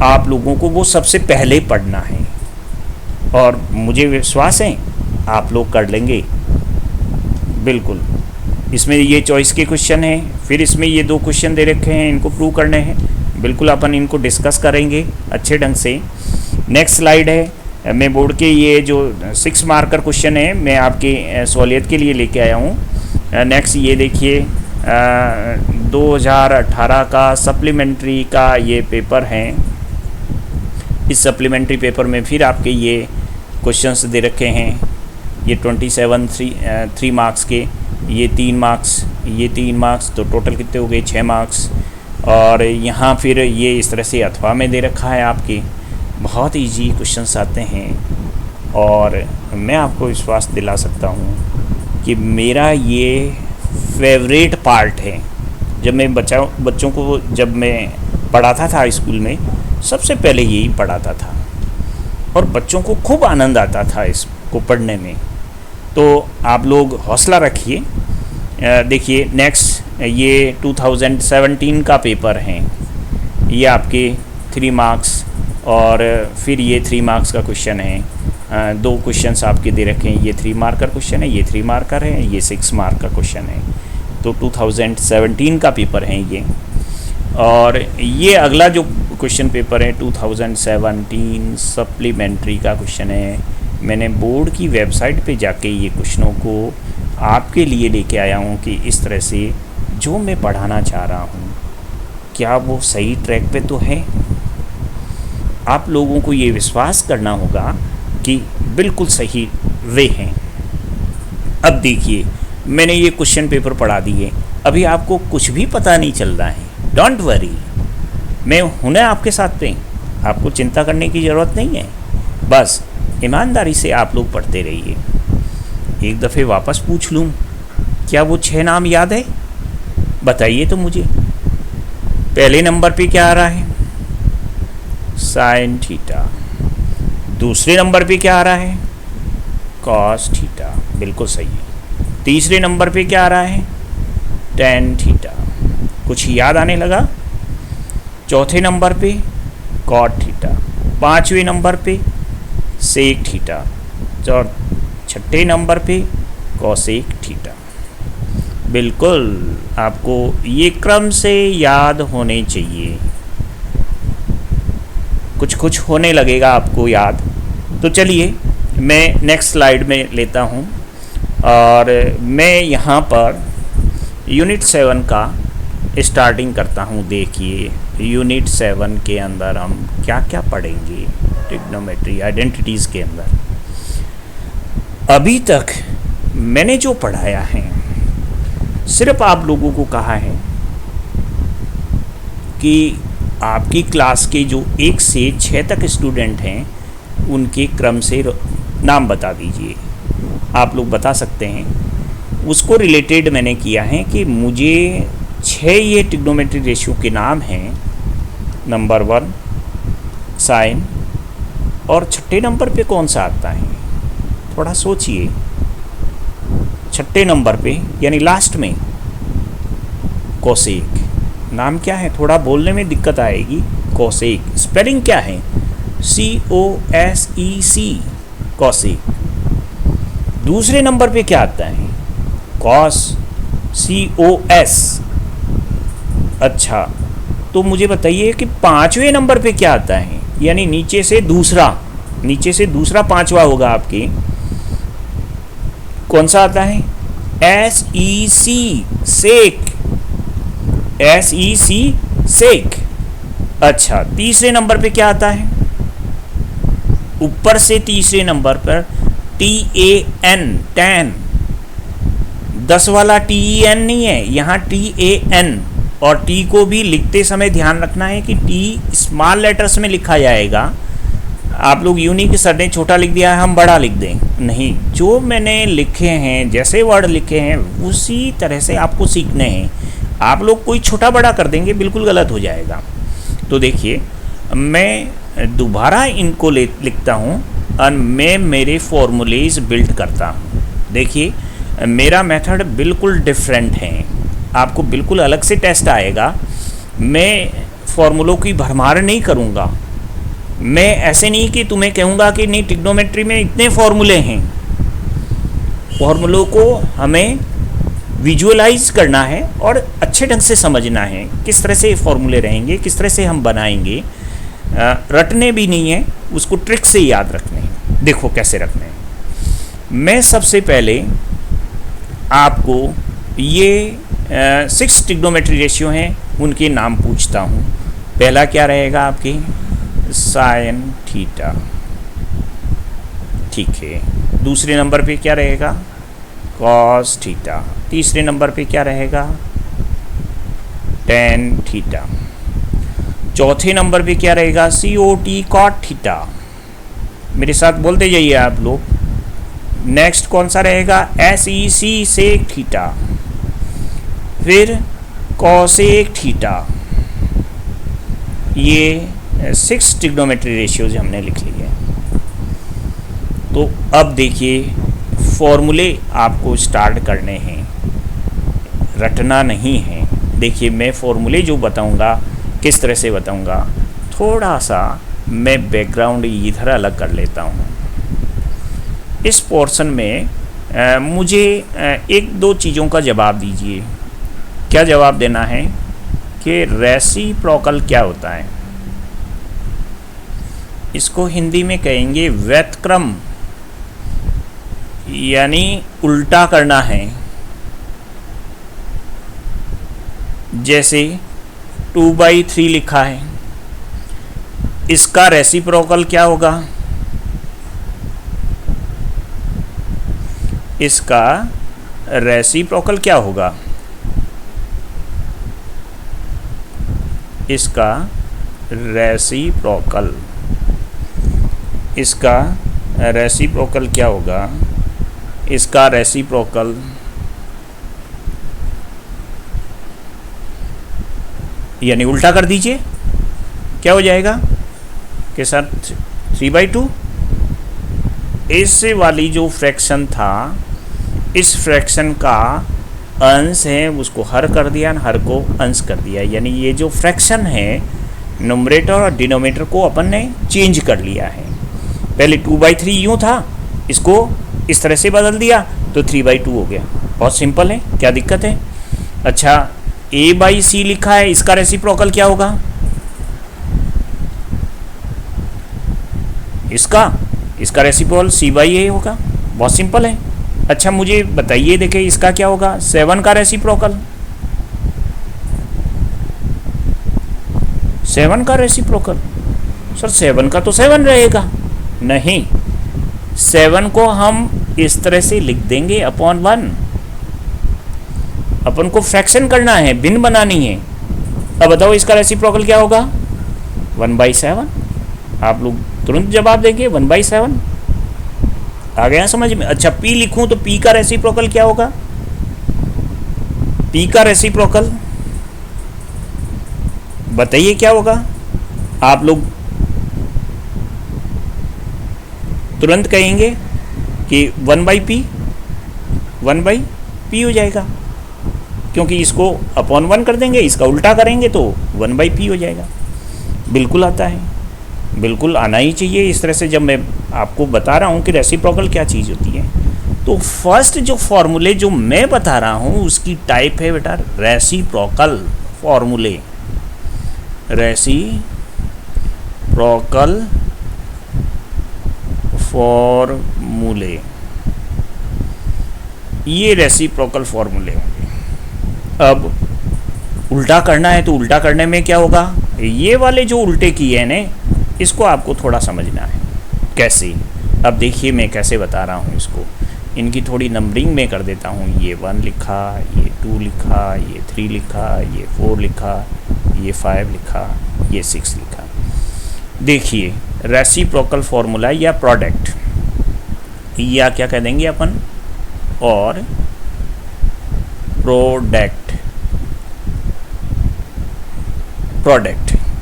आप लोगों को वो सबसे पहले पढ़ना है और मुझे विश्वास है आप लोग कर लेंगे बिल्कुल। इसमें ये चॉइस के क्वेश्चन हैं, फिर इसमें ये 2 क्वेश्चन दे रखे हैं, इनको प्रूव करने हैं। बिल्कुल अपन इनको डिस्कस करेंगे अच्छे ढंग से। नेक्स्ट स्लाइड है मैं बोर्ड के ये जो 6 मार्कर क्वेश्चन है मैं आपके सहूलियत के लिए लेके आया हूँ। नेक्स्ट ये देखिए 2018 का सप्लीमेंट्री का ये पेपर है। इस सप्लीमेंट्री पेपर में फिर आपके ये क्वेश्चंस दे रखे हैं। ये 3 मार्क्स के, ये 3 मार्क्स, ये 3 मार्क्स, तो टोटल कितने हो गए 6 मार्क्स। और यहाँ फिर ये इस तरह से अथवा में दे रखा है आपके। बहुत इजी क्वेश्चंस आते हैं और मैं आपको विश्वास दिला सकता हूँ कि मेरा ये फेवरेट पार्ट है। जब मैं बच्चों को जब मैं पढ़ाता था स्कूल में, सबसे पहले यही पढ़ाता था और बच्चों को खूब आनंद आता था इसको पढ़ने में। तो आप लोग हौसला रखिए। देखिए नेक्स्ट ये 2017 का पेपर है। ये आपके 3 मार्क्स और फिर ये 3 मार्क्स का क्वेश्चन है। 2 क्वेश्चंस आपके दे रखे हैं। ये 3 मार्कर क्वेश्चन है, ये 3 मार्कर है, ये 6 मार्क का क्वेश्चन है। तो 2017 का पेपर है ये। और ये अगला जो क्वेश्चन पेपर है 2017 सप्लीमेंट्री का क्वेश्चन है। मैंने बोर्ड की वेबसाइट पे जाके ये क्वेश्चनों को आपके लिए लेके आया हूँ कि इस तरह से जो मैं पढ़ाना चाह रहा हूँ क्या वो सही ट्रैक पे तो है। आप लोगों को ये विश्वास करना होगा कि बिल्कुल सही वे हैं। अब देखिए मैंने ये क्वेश्चन पेपर पढ़ा दिए, अभी आपको कुछ भी पता नहीं चल रहा है, डोंट वरी, मैं हूं ना आपके साथ पे। आपको चिंता करने की ज़रूरत नहीं है। बस ईमानदारी से आप लोग पढ़ते रहिए। एक दफ़े वापस पूछ लूँ, क्या वो 6 नाम याद है? बताइए तो मुझे। पहले नंबर पे क्या आ रहा है? Sine theta. दूसरे नंबर पे क्या आ रहा है? Cos theta. बिल्कुल सही है। तीसरे नंबर पे क्या आ रहा है? Tan theta. कुछ याद आने लगा? चौथे नंबर पे कॉट थीटा। 5वें नंबर पे सेक थीटा। और 6ठे नंबर पे कॉसेक थीटा। बिल्कुल आपको ये क्रम से याद होने चाहिए। कुछ कुछ होने लगेगा आपको याद। तो चलिए मैं नेक्स्ट स्लाइड में लेता हूँ और मैं यहाँ पर यूनिट 7 का स्टार्टिंग करता हूँ। देखिए यूनिट 7 के अंदर हम क्या क्या पढ़ेंगे ट्रिग्नोमेट्री आइडेंटिटीज़ के अंदर। अभी तक मैंने जो पढ़ाया है सिर्फ आप लोगों को कहा है कि आपकी क्लास के जो 1 से 6 तक स्टूडेंट हैं उनके क्रम से नाम बता दीजिए। आप लोग बता सकते हैं। उसको रिलेटेड मैंने किया है कि मुझे 6 ये ट्रिग्नोमेट्री रेशियो के नाम हैं। नंबर 1 साइन, और 6ठे नंबर पे कौन सा आता है? थोड़ा सोचिए। 6ठे नंबर पे यानी लास्ट में कोसेक। नाम क्या है? थोड़ा बोलने में दिक्कत आएगी। कोसेक स्पेलिंग क्या है? COSEC cosec. दूसरे नंबर पे क्या आता है? Cos COS। अच्छा तो मुझे बताइए कि 5वें नंबर पे क्या आता है? यानी नीचे से दूसरा 5वां होगा आपके। कौन सा आता है? SEC सेक। SEC सेक। अच्छा तीसरे नंबर पे क्या आता है? ऊपर से तीसरे नंबर पर TAN टैन। 10 वाला TEN नहीं है, यहाँ TAN। और T को भी लिखते समय ध्यान रखना है कि T स्मॉल लेटर्स में लिखा जाएगा। आप लोग यूं नहीं कि सर ने छोटा लिख दिया है हम बड़ा लिख दें, नहीं। जो मैंने लिखे हैं, जैसे वर्ड लिखे हैं उसी तरह से आपको सीखने हैं। आप लोग कोई छोटा बड़ा कर देंगे बिल्कुल गलत हो जाएगा। तो देखिए मैं दोबारा इनको लिखता हूँ और मैं मेरे फॉर्मूलेज बिल्ड करता हूँ। देखिए मेरा मेथड बिल्कुल डिफरेंट है, आपको बिल्कुल अलग से टेस्ट आएगा। मैं फॉर्मूलों की भरमार नहीं करूँगा। मैं ऐसे नहीं कि तुम्हें कहूँगा कि नहीं ट्रिग्नोमेट्री में इतने फॉर्मूले हैं। फॉर्मूलों को हमें विजुअलाइज करना है और अच्छे ढंग से समझना है किस तरह से ये फॉर्मूले रहेंगे, किस तरह से हम बनाएंगे। रटने भी नहीं है, उसको ट्रिक से याद रखने हैं। देखो कैसे रखने हैं। मैं सबसे पहले आपको ये 6 ट्रिग्नोमेट्री रेशियो हैं, उनके नाम पूछता हूँ। पहला क्या रहेगा आपके, साइन थीटा, ठीक है। दूसरे नंबर पे क्या रहेगा, कॉस थीटा। तीसरे नंबर पे क्या रहेगा, टेन थीटा। चौथे नंबर पे क्या रहेगा, COT कॉट थीटा। मेरे साथ बोलते जाइए आप लोग। नेक्स्ट कौन सा रहेगा, SEC सेक थीटा, फिर कॉसेक थीटा। ये 6 ट्रिग्नोमेट्री रेशियोज हमने लिख लिए। तो अब देखिए फॉर्मूले आपको स्टार्ट करने हैं, रटना नहीं है। देखिए मैं फॉर्मूले जो बताऊंगा किस तरह से बताऊंगा, थोड़ा सा मैं बैकग्राउंड इधर अलग कर लेता हूँ। इस पोर्शन में मुझे एक दो चीज़ों का जवाब दीजिए। क्या जवाब देना है कि रेसिप्रोकल क्या होता है। इसको हिंदी में कहेंगे व्युत्क्रम, यानी उल्टा करना है। जैसे 2/3 लिखा है, इसका रेसिप्रोकल क्या होगा, इसका रेसिप्रोकल क्या होगा, इसका रेसिप्रोकल, इसका रेसिप्रोकल क्या होगा, इसका रेसिप्रोकल यानी उल्टा कर दीजिए, क्या हो जाएगा के साथ 3/2। इस वाली जो फ्रैक्शन था, इस फ्रैक्शन का अंश है उसको हर कर दिया, हर को अंश कर दिया, यानी ये जो फ्रैक्शन है न्यूमरेटर और डिनोमिनेटर को अपन ने चेंज कर लिया है। पहले 2/3 यूँ था, इसको इस तरह से बदल दिया तो 3/2 हो गया। बहुत सिंपल है, क्या दिक्कत है। अच्छा A/C लिखा है, इसका रेसिप्रोकल क्या होगा, इसका रेसिप्रोकल C/A होगा। बहुत सिंपल है। अच्छा मुझे बताइए, देखिए इसका क्या होगा, 7 का रेसिप्रोकल, 7 का रेसिप्रोकल। सर 7 का तो 7 रहेगा, नहीं 7 को हम इस तरह से लिख देंगे अपॉन 1। अपन को फ्रैक्शन करना है, भिन्न बनानी है। अब बताओ इसका रेसिप्रोकल क्या होगा, 1/7। आप लोग तुरंत जवाब देंगे 1/7। आ गया समझ में। अच्छा P लिखूं तो P का रेसिप्रोकल क्या होगा, P का रेसिप्रोकल बताइए क्या होगा। आप लोग तुरंत कहेंगे कि 1/P हो जाएगा, क्योंकि इसको अपॉन 1 कर देंगे, इसका उल्टा करेंगे तो 1/P हो जाएगा। बिल्कुल आता है, बिल्कुल आना ही चाहिए इस तरह से। जब मैं आपको बता रहा हूँ कि रेसिप्रोकल क्या चीज़ होती है, तो फर्स्ट जो फॉर्मूले जो मैं बता रहा हूँ उसकी टाइप है बेटा रेसिप्रोकल फॉर्मूले। रेसिप्रोकल फॉर्मूले, ये रेसिप्रोकल फॉर्मूले होंगे। अब उल्टा करना है तो उल्टा करने में क्या होगा, ये वाले जो उल्टे किए हैं ना, इसको आपको थोड़ा समझना है कैसे। अब देखिए मैं कैसे बता रहा हूँ इसको, इनकी थोड़ी नंबरिंग में कर देता हूँ। ये 1 लिखा, ये 2 लिखा, ये 3 लिखा, ये 4 लिखा, ये 5 लिखा, ये 6 लिखा। देखिए रेसिप्रोकल फॉर्मूला या प्रोडक्ट, या क्या कह देंगे अपन, और प्रोडक्ट।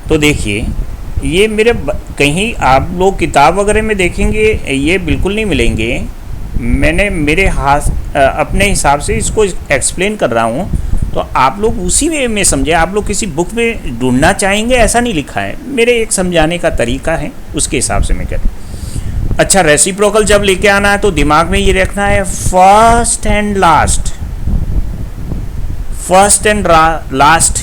तो देखिए ये मेरे कहीं आप लोग किताब वगैरह में देखेंगे ये बिल्कुल नहीं मिलेंगे। मैंने मेरे हाथ अपने हिसाब से इसको एक्सप्लेन कर रहा हूँ, तो आप लोग उसी वे में समझे। आप लोग किसी बुक में ढूंढना चाहेंगे ऐसा नहीं लिखा है, मेरे एक समझाने का तरीका है, उसके हिसाब से मैं कहता हूँ। अच्छा रेसिप्रोकल जब लेके आना है तो दिमाग में ये रखना है फर्स्ट एंड लास्ट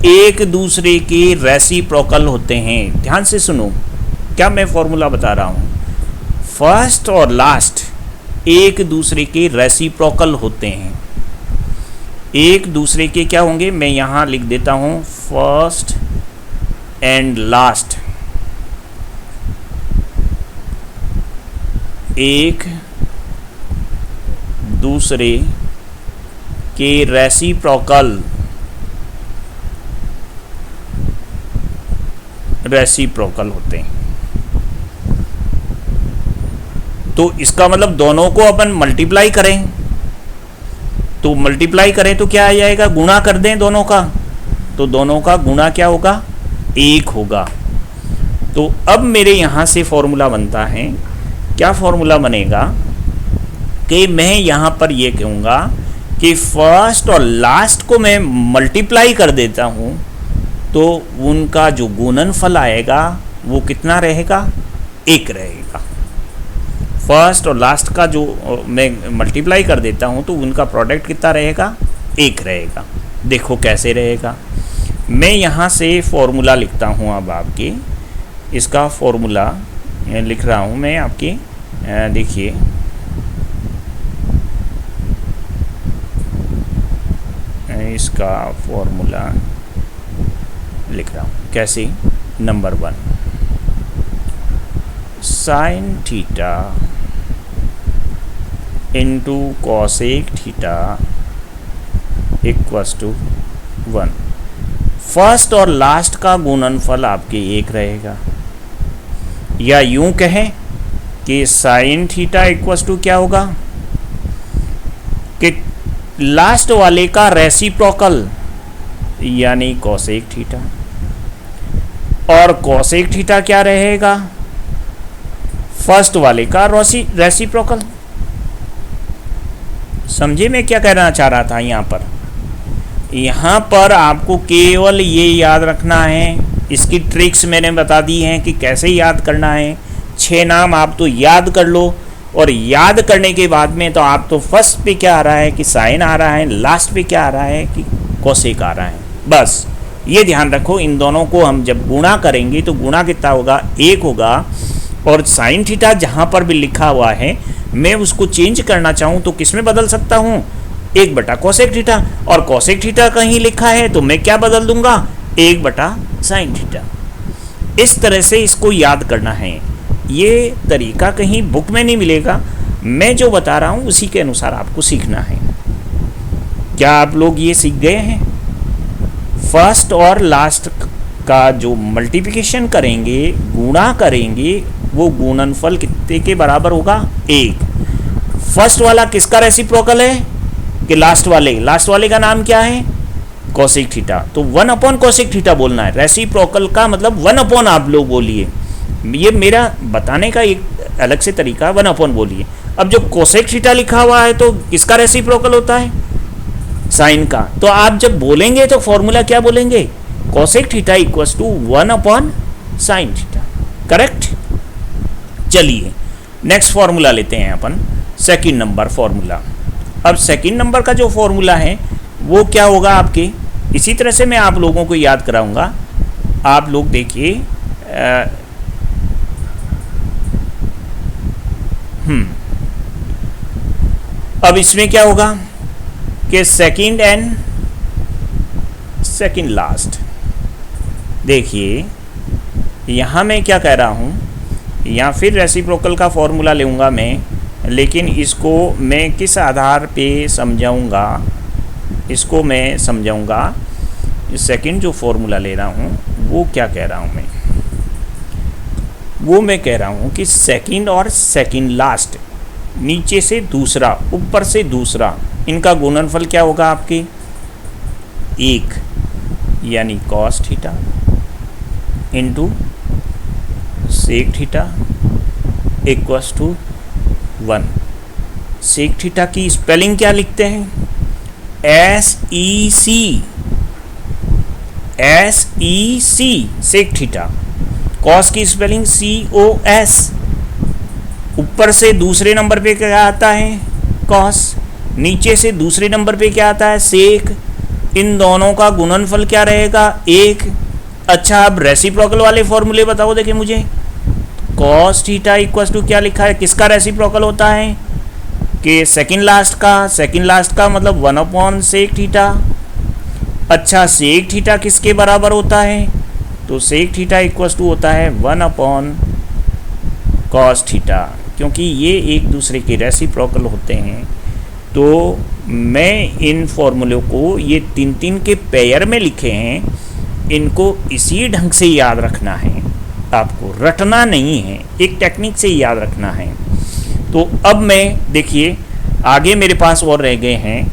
एक दूसरे के रेसिप्रोकल होते हैं। ध्यान से सुनो क्या मैं फॉर्मूला बता रहा हूँ। फर्स्ट और लास्ट एक दूसरे के रेसिप्रोकल होते हैं। एक दूसरे के क्या होंगे, मैं यहाँ लिख देता हूँ फर्स्ट एंड लास्ट एक दूसरे के रेसिप्रोकल होते हैं। तो इसका मतलब दोनों को अपन मल्टीप्लाई करें, तो मल्टीप्लाई करें तो क्या आ जाएगा, गुणा कर दें दोनों का, तो दोनों का गुणा क्या होगा, 1 होगा। तो अब मेरे यहाँ से फॉर्मूला बनता है, क्या फॉर्मूला बनेगा कि मैं यहाँ पर ये कहूँगा कि फर्स्ट और लास्ट को मैं मल्टीप्लाई कर देता हूँ तो उनका जो गुणनफल आएगा वो कितना रहेगा, 1 रहेगा। फर्स्ट और लास्ट का जो मैं मल्टीप्लाई कर देता हूँ तो उनका प्रोडक्ट कितना रहेगा, 1 रहेगा। देखो कैसे रहेगा, मैं यहाँ से फॉर्मूला लिखता हूँ। अब आपके इसका फॉर्मूला लिख रहा हूँ मैं आपके, देखिए इसका फॉर्मूला लिख रहा हूँ कैसे। Number 1 sine theta into cosec theta equals to 1। First और लास्ट का गुणनफल आपके 1 रहेगा, या यूं कहें कि साइन थीटा इक्वल्स टू क्या होगा कि लास्ट वाले का रेसिप्रोकल यानी कॉसेक थीटा, और कॉसेक थीटा क्या रहेगा, फर्स्ट वाले का रेसिप्रोकल। समझे मैं क्या कहना चाह रहा था। यहाँ पर आपको केवल ये याद रखना है, इसकी ट्रिक्स मैंने बता दी हैं कि कैसे याद करना है। 6 नाम आप तो याद कर लो, और याद करने के बाद में तो आप तो फर्स्ट पे क्या आ रहा है कि साइन आ रहा है, लास्ट पे क्या आ रहा है कि कोसेक आ रहा है। बस ये ध्यान रखो, इन दोनों को हम जब गुणा करेंगे तो गुणा कितना होगा, 1 होगा। और साइन थीटा जहाँ पर भी लिखा हुआ है मैं उसको चेंज करना चाहूँ तो किस में बदल सकता हूँ, 1 बटा कोसेक थीटा। और कोसेक थीटा कहीं लिखा है तो मैं क्या बदल दूंगा, 1 बटा साइन थीटा। इस तरह से इसको याद करना है। ये तरीका कहीं बुक में नहीं मिलेगा, मैं जो बता रहा हूँ उसी के अनुसार आपको सीखना है। क्या आप लोग ये सीख गए हैं। फर्स्ट और लास्ट का जो मल्टीप्लिकेशन करेंगे, गुणा करेंगे, वो गुणनफल कितने के बराबर होगा, 1। फर्स्ट वाला किसका रेसिप्रोकल है कि लास्ट वाले का नाम क्या है, कोसेक थीटा। तो 1 अपॉन कोसेक थीटा बोलना है। रेसिप्रोकल का मतलब 1 अपॉन आप लोग बोलिए, ये मेरा बताने का एक अलग से तरीका, 1 अपॉन बोलिए। अब जो कोसेक थीटा लिखा हुआ है तो किसका रेसिप्रोकल होता है, साइन का। तो आप जब बोलेंगे तो फॉर्मूला क्या बोलेंगे, cosec theta equals to 1 upon sine theta. Correct. चलिए नेक्स्ट फॉर्मूला लेते हैं अपन, सेकंड नंबर फॉर्मूला। अब सेकंड नंबर का जो फॉर्मूला है वो क्या होगा आपके, इसी तरह से मैं आप लोगों को याद कराऊंगा। आप लोग देखिए, अब इसमें क्या होगा कि सेकंड एंड सेकंड लास्ट। देखिए यहाँ मैं क्या कह रहा हूँ, या फिर रेसिप्रोकल का फॉर्मूला लूँगा मैं, लेकिन इसको मैं किस आधार पे समझाऊँगा, इसको मैं समझाऊँगा। सेकंड जो फॉर्मूला ले रहा हूँ वो क्या कह रहा हूँ मैं कह रहा हूँ कि सेकंड और सेकंड लास्ट, नीचे से दूसरा ऊपर से दूसरा, इनका गुणनफल क्या होगा आपके, 1, यानी cos theta into sec theta equals to 1। Sec theta की स्पेलिंग क्या लिखते हैं, SEC सेक थीटा। कॉस की स्पेलिंग COS। ऊपर से दूसरे नंबर पे क्या आता है, कॉस। नीचे से दूसरे नंबर पे क्या आता है, सेक। इन दोनों का गुणनफल क्या रहेगा, 1। अच्छा अब रेसिप्रोकल वाले फॉर्मूले बताओ, देखिए मुझे। कॉस थीटा इक्वल टू क्या लिखा है, किसका रेसिप्रोकल होता है कि सेकंड लास्ट का मतलब 1/sec थीटा। अच्छा सेक थीटा किसके बराबर होता है, तो सेक थीटा इक्वल टू होता है 1/cos थीटा, क्योंकि ये एक दूसरे के रेसिप्रोकल होते हैं। तो मैं इन फॉर्मूलों को ये तीन तीन के पेयर में लिखे हैं, इनको इसी ढंग से याद रखना है, आपको रटना नहीं है, एक टेक्निक से याद रखना है। तो अब मैं देखिए आगे मेरे पास और रह गए हैं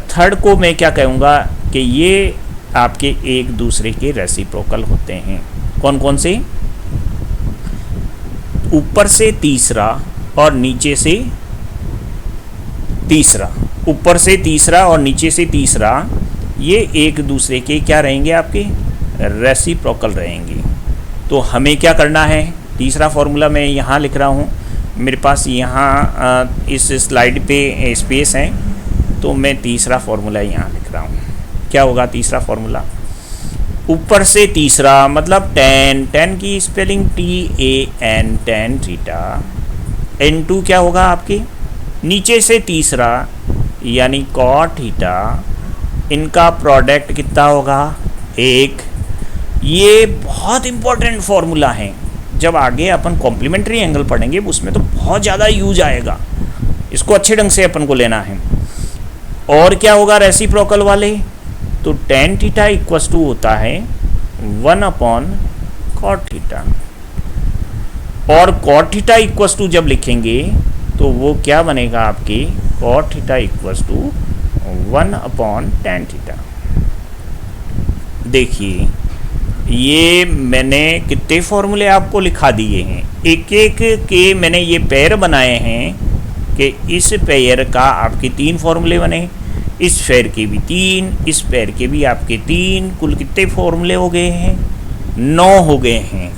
थर्ड को मैं क्या कहूँगा कि ये आपके एक दूसरे के रेसिप्रोकल होते हैं। कौन कौन से, ऊपर से तीसरा और नीचे से तीसरा, ऊपर से तीसरा और नीचे से तीसरा, ये एक दूसरे के क्या रहेंगे, आपके रेसिप्रोकल रहेंगे। तो हमें क्या करना है, तीसरा फॉर्मूला मैं यहाँ लिख रहा हूँ, मेरे पास यहाँ इस स्लाइड पे स्पेस है, तो मैं तीसरा फॉर्मूला यहाँ लिख रहा हूँ। क्या होगा तीसरा फॉर्मूला, ऊपर से तीसरा मतलब tan की spelling TAN tan theta, N2 क्या होगा आपके, नीचे से तीसरा यानी cot थीटा, इनका प्रोडक्ट कितना होगा 1। ये बहुत इम्पोर्टेंट फॉर्मूला है, जब आगे अपन कॉम्प्लीमेंट्री एंगल पढ़ेंगे उसमें तो बहुत ज़्यादा यूज आएगा, इसको अच्छे ढंग से अपन को लेना है। और क्या होगा रेसिप्रोकल वाले, तो tan थीटा इक्वस टू होता है 1/cot थीटा, और cot थीटा इक्वस टू जब लिखेंगे तो वो क्या बनेगा आपके, cot theta equals to 1/tan theta. देखिए ये मैंने कितने फॉर्मूले आपको लिखा दिए हैं, एक एक के मैंने ये पेयर बनाए हैं कि इस पेयर का आपके 3 फॉर्मूले बने, इस पेयर के भी 3, इस पेयर के भी आपके 3, कुल कितने फॉर्मूले हो गए हैं, 9 हो गए हैं।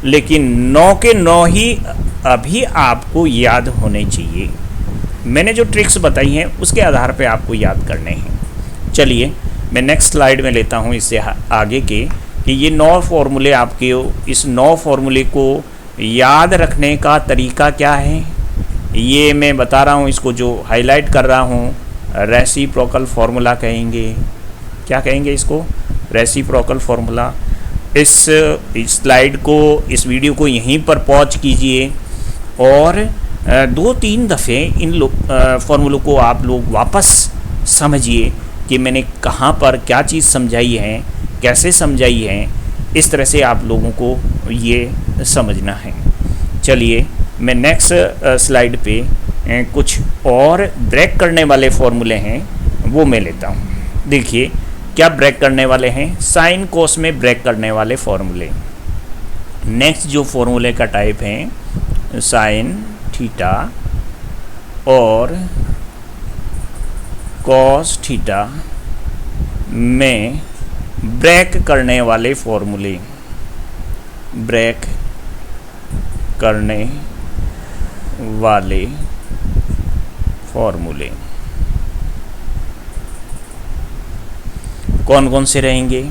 लेकिन 9 के 9 ही अभी आपको याद होने चाहिए, मैंने जो ट्रिक्स बताई हैं उसके आधार पे आपको याद करने हैं। चलिए मैं नेक्स्ट स्लाइड में लेता हूँ इससे आगे के, कि ये 9 फॉर्मूले आपके, इस 9 फॉर्मूले को याद रखने का तरीका क्या है ये मैं बता रहा हूँ। इसको जो हाईलाइट कर रहा हूँ रेसिप्रोकल फार्मूला कहेंगे, क्या कहेंगे इसको, रेसिप्रोकल फार्मूला। इस स्लाइड को, इस वीडियो को यहीं पर पॉज कीजिए और 2-3 दफ़े इन फार्मूलों को आप लोग वापस समझिए कि मैंने कहाँ पर क्या चीज़ समझाई है, कैसे समझाई है, इस तरह से आप लोगों को ये समझना है। चलिए मैं नेक्स्ट स्लाइड पे कुछ और ब्रेक करने वाले फॉर्मूले हैं वो मैं लेता हूँ। देखिए क्या ब्रेक करने वाले हैं, साइन कोस में ब्रेक करने वाले फॉर्मूले। नेक्स्ट जो फॉर्मूले का टाइप है साइन थीटा और कॉस थीटा में ब्रेक करने वाले फॉर्मूले, ब्रेक करने वाले फॉर्मूले कौन कौन से रहेंगे।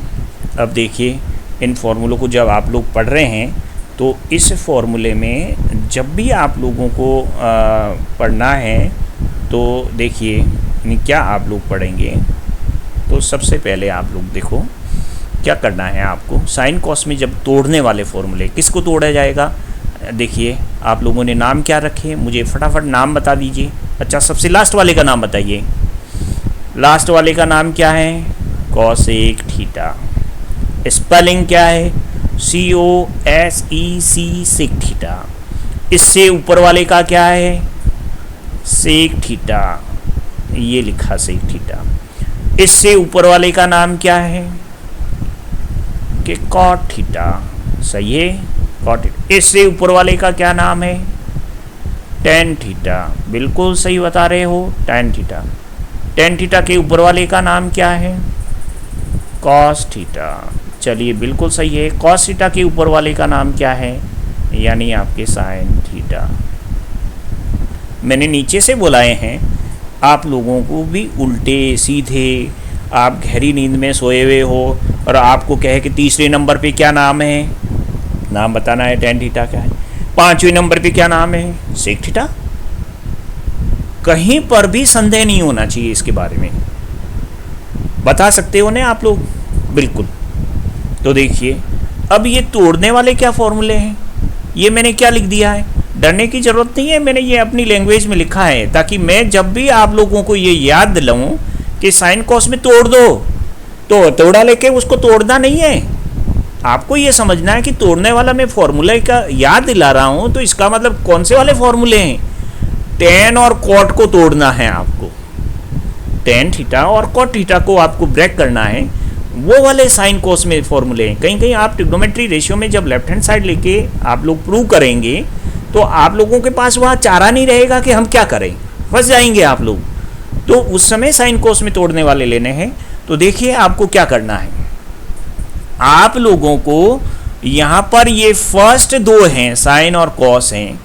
अब देखिए इन फॉर्मूलों को जब आप लोग पढ़ रहे हैं तो इस फॉर्मूले में जब भी आप लोगों को पढ़ना है तो देखिए क्या आप लोग पढ़ेंगे। तो सबसे पहले आप लोग देखो क्या करना है आपको, साइन कॉस में जब तोड़ने वाले फॉर्मूले किसको तोड़ा जाएगा। देखिए आप लोगों ने नाम क्या रखे, मुझे फटाफट नाम बता दीजिए। अच्छा सबसे लास्ट वाले का नाम बताइए, लास्ट वाले का नाम क्या है, कॉसेक थीटा। स्पेलिंग क्या है, COSEC सेक थीटा। इससे ऊपर वाले का क्या है, सेक थीटा, ये लिखा सेक थीटा। इससे ऊपर वाले का नाम क्या है कि कॉट थीटा, सही है कॉट। इससे ऊपर वाले का क्या नाम है, टेन थीटा, बिल्कुल सही बता रहे हो, टेन थीटा। टेन थीटा के ऊपर वाले का नाम क्या है, कॉस थीटा, चलिए बिल्कुल सही है। कॉस थीटा के ऊपर वाले का नाम क्या है, यानी आपके साइन थीटा। मैंने नीचे से बुलाए हैं, आप लोगों को भी उल्टे सीधे, आप गहरी नींद में सोए हुए हो और आपको कहे कि तीसरे नंबर पे क्या नाम है, नाम बताना है टेन थीटा क्या है। 5वें नंबर पे क्या नाम है, सेक थीटा। कहीं पर भी संदेह नहीं होना चाहिए इसके बारे में। बता सकते हो ना आप लोग, बिल्कुल। तो देखिए अब ये तोड़ने वाले क्या फॉर्मूले हैं, ये मैंने क्या लिख दिया है, डरने की ज़रूरत नहीं है, मैंने ये अपनी लैंग्वेज में लिखा है ताकि मैं जब भी आप लोगों को ये याद दिलाऊं कि साइन कॉस में तोड़ दो, तो तोड़ा लेके उसको तोड़ना नहीं है। आपको ये समझना है कि तोड़ने वाला मैं फॉर्मूला का याद दिला रहा हूँ, तो इसका मतलब कौन से वाले फॉर्मूले हैं, टेन और कॉट को तोड़ना है आपको। टेन थीटा और कॉट थीटा को आपको ब्रेक करना है, वो वाले साइन कॉस में फॉर्मूले हैं। कहीं कहीं आप ट्रिग्नोमेट्री रेशियो में जब लेफ्ट हैंड साइड लेके आप लोग प्रूव करेंगे तो आप लोगों के पास वहाँ चारा नहीं रहेगा कि हम क्या करें, फंस जाएंगे आप लोग। तो उस समय साइन कॉस में तोड़ने वाले लेने हैं। तो देखिए आपको क्या करना है, आप लोगों को यहाँ पर ये फर्स्ट दो हैं साइन और कॉस हैं,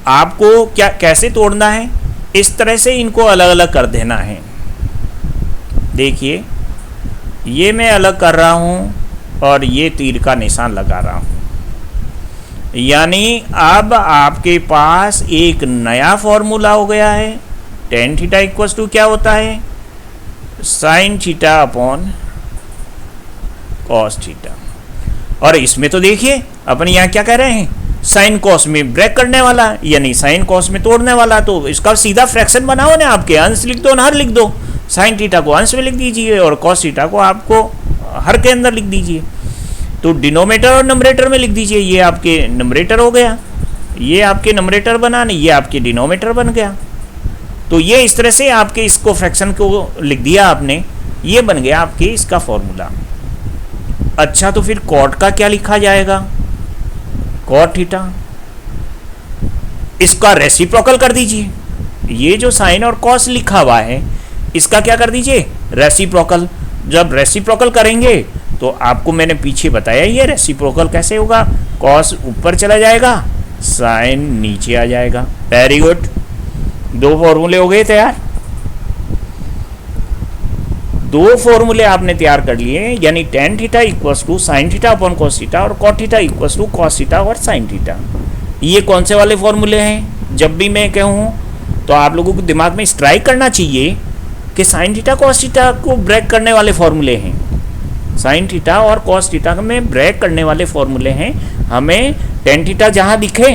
आपको क्या कैसे तोड़ना है, इस तरह से इनको अलग अलग कर देना है। देखिए ये मैं अलग कर रहा हूँ और ये तीर का निशान लगा रहा हूँ, यानी अब आपके पास एक नया फॉर्मूला हो गया है। टेन थीटा इक्वल्स टू क्या होता है, sign theta upon cos theta. और इसमें तो देखिए अपन यहाँ क्या कह रहे हैं, साइन कॉस में ब्रेक करने वाला यानी साइन कॉस में तोड़ने वाला, तो इसका सीधा फ्रैक्शन बनाओ ना, आपके अंश लिख दो, हर लिख दो। साइन थीटा को अंश में लिख दीजिए और कॉस थीटा को आपको हर के अंदर लिख दीजिए। तो डिनोमिनेटर और नंबरेटर में लिख दीजिए, ये आपके नंबरेटर हो गया, ये आपके नंबरेटर बना नहीं, ये आपके डिनोमिनेटर बन गया। तो ये इस तरह से आपके इसको फ्रैक्शन को लिख दिया आपने, ये बन गया आपके इसका फॉर्मूला। अच्छा तो फिर कॉट का क्या लिखा जाएगा, कॉट थीटा, इसका रेसिप्रोकल कर दीजिए। ये जो साइन और कॉस लिखा हुआ है इसका क्या कर दीजिए, रेसिप्रोकल। जब रेसिप्रोकल करेंगे तो आपको मैंने पीछे बताया ये रेसिप्रोकल कैसे होगा, कॉस ऊपर चला जाएगा, साइन नीचे आ जाएगा। वेरी गुड, दो फॉर्मूले हो गए तैयार। दो फॉर्मूले आपने तैयार कर लिए, यानी tan theta equals to sine theta upon cos theta और cot theta equals to cos theta और साइन थीटा। ये कौन से वाले फॉर्मूले हैं, जब भी मैं कहूँ तो आप लोगों को दिमाग में स्ट्राइक करना चाहिए कि साइन थीटा कॉस थीटा को ब्रेक करने वाले फॉर्मूले हैं। साइन थीटा और कॉस थीटा में ब्रेक करने वाले फॉर्मूले हैं। हमें टेन थीटा जहाँ दिखे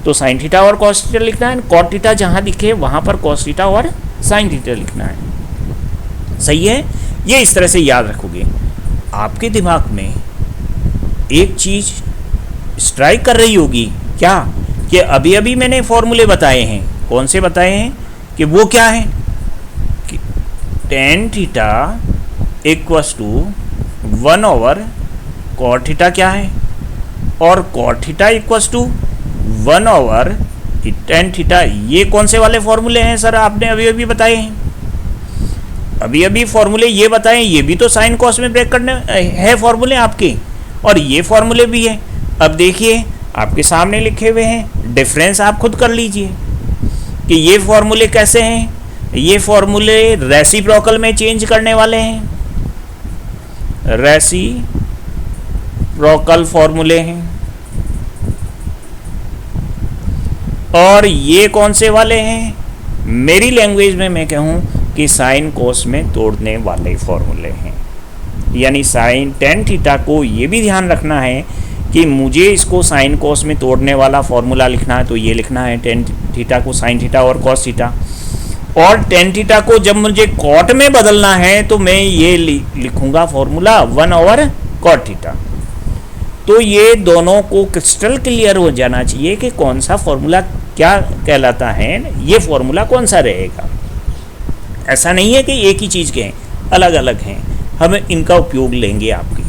तो साइन थीटा और कॉस थीटा लिखना है, कॉट थीटा जहाँ दिखे वहाँ पर कॉस थीटा और साइन थीटा लिखना है। सही है, ये इस तरह से याद रखोगे। आपके दिमाग में एक चीज़ स्ट्राइक कर रही होगी क्या, कि अभी अभी मैंने फॉर्मूले बताए हैं, कौन से बताए हैं, कि वो क्या है, कि tan theta equals to 1/, cot theta क्या है, और cot theta equals to 1/, tan theta. ये कौन से वाले फॉर्मूले हैं सर, आपने अभी अभी बताए हैं, अभी अभी फॉर्मूले ये बताएं। ये भी तो साइन कॉस में ब्रेक करने है फॉर्मूले आपके, और ये फॉर्मूले भी है। अब देखिए आपके सामने लिखे हुए हैं, डिफरेंस आप खुद कर लीजिए कि ये फॉर्मूले कैसे हैं। ये फॉर्मूले रेसिप्रोकल में चेंज करने वाले हैं, रेसिप्रोकल फॉर्मूले हैं। और ये कौन से वाले हैं, मेरी लैंग्वेज में मैं कहूँ कि साइन कोस में तोड़ने वाले फॉर्मूले हैं। यानी साइन टेन थीटा को ये भी ध्यान रखना है कि मुझे इसको साइन कोस में तोड़ने वाला फॉर्मूला लिखना है, तो ये लिखना है टेन थीटा को साइन थीटा और कॉस थीटा। और टेन थीटा को जब मुझे कॉट में बदलना है तो मैं ये लिखूंगा फॉर्मूला 1/, कॉट थीटा। तो ये दोनों को क्रिस्टल क्लियर हो जाना चाहिए कि कौन सा फॉर्मूला क्या कहलाता है, ये फॉर्मूला कौन सा रहेगा। ऐसा नहीं है कि एक ही चीज़ के हैं, अलग अलग हैं, हम इनका उपयोग लेंगे। आपकी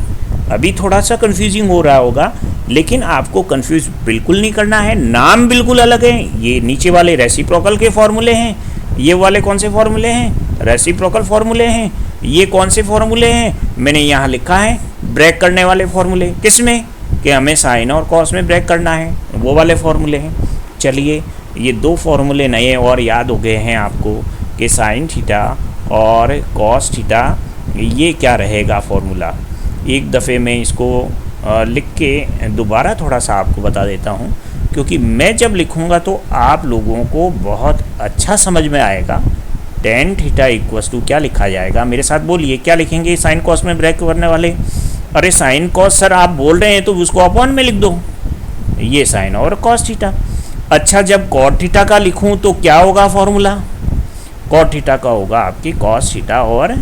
अभी थोड़ा सा कंफ्यूजिंग हो रहा होगा, लेकिन आपको कंफ्यूज बिल्कुल नहीं करना है। नाम बिल्कुल अलग हैं, ये नीचे वाले रेसिप्रोकल के फॉर्मूले हैं, ये वाले कौन से फॉर्मूले हैं, रेसिप्रोकल फॉर्मूले हैं। ये कौन से फॉर्मूले हैं, मैंने यहाँ लिखा है ब्रेक करने वाले फॉर्मूले। किस में, कि हमें साइन और कॉस में ब्रेक करना है, वो वाले फॉर्मूले हैं। चलिए ये दो फॉर्मूले नए और याद हो गए हैं आपको कि साइन थीटा और कॉस थीटा ये क्या रहेगा फॉर्मूला। एक दफ़े मैं इसको लिख के दोबारा थोड़ा सा आपको बता देता हूँ, क्योंकि मैं जब लिखूँगा तो आप लोगों को बहुत अच्छा समझ में आएगा। टेन थीटा इक्वल्स टू क्या लिखा जाएगा, मेरे साथ बोलिए, क्या लिखेंगे साइन कॉस में ब्रेक करने वाले? अरे साइन कॉस सर आप बोल रहे हैं तो उसको अपॉन में लिख दो, ये साइन और कॉस थीटा। अच्छा, जब कॉट थीटा का लिखूं तो क्या होगा फॉर्मूला? कॉट थीटा का होगा आपकी कॉस थीटा और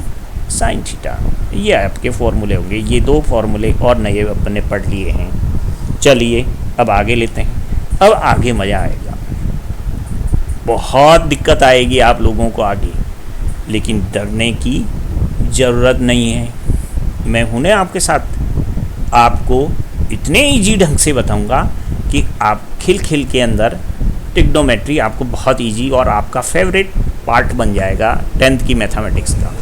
साइन थीटा, ये आपके फॉर्मूले होंगे। ये दो फॉर्मूले और नए अपने पढ़ लिए हैं। चलिए अब आगे लेते हैं, अब आगे मज़ा आएगा, बहुत दिक्कत आएगी आप लोगों को आगे, लेकिन डरने की ज़रूरत नहीं है। मैं हूँ ना आपके साथ, आपको इतने इजी ढंग से बताऊंगा कि आप खिल के अंदर ट्रिग्नोमेट्री आपको बहुत इजी और आपका फेवरेट पार्ट बन जाएगा 10th की मैथमेटिक्स का।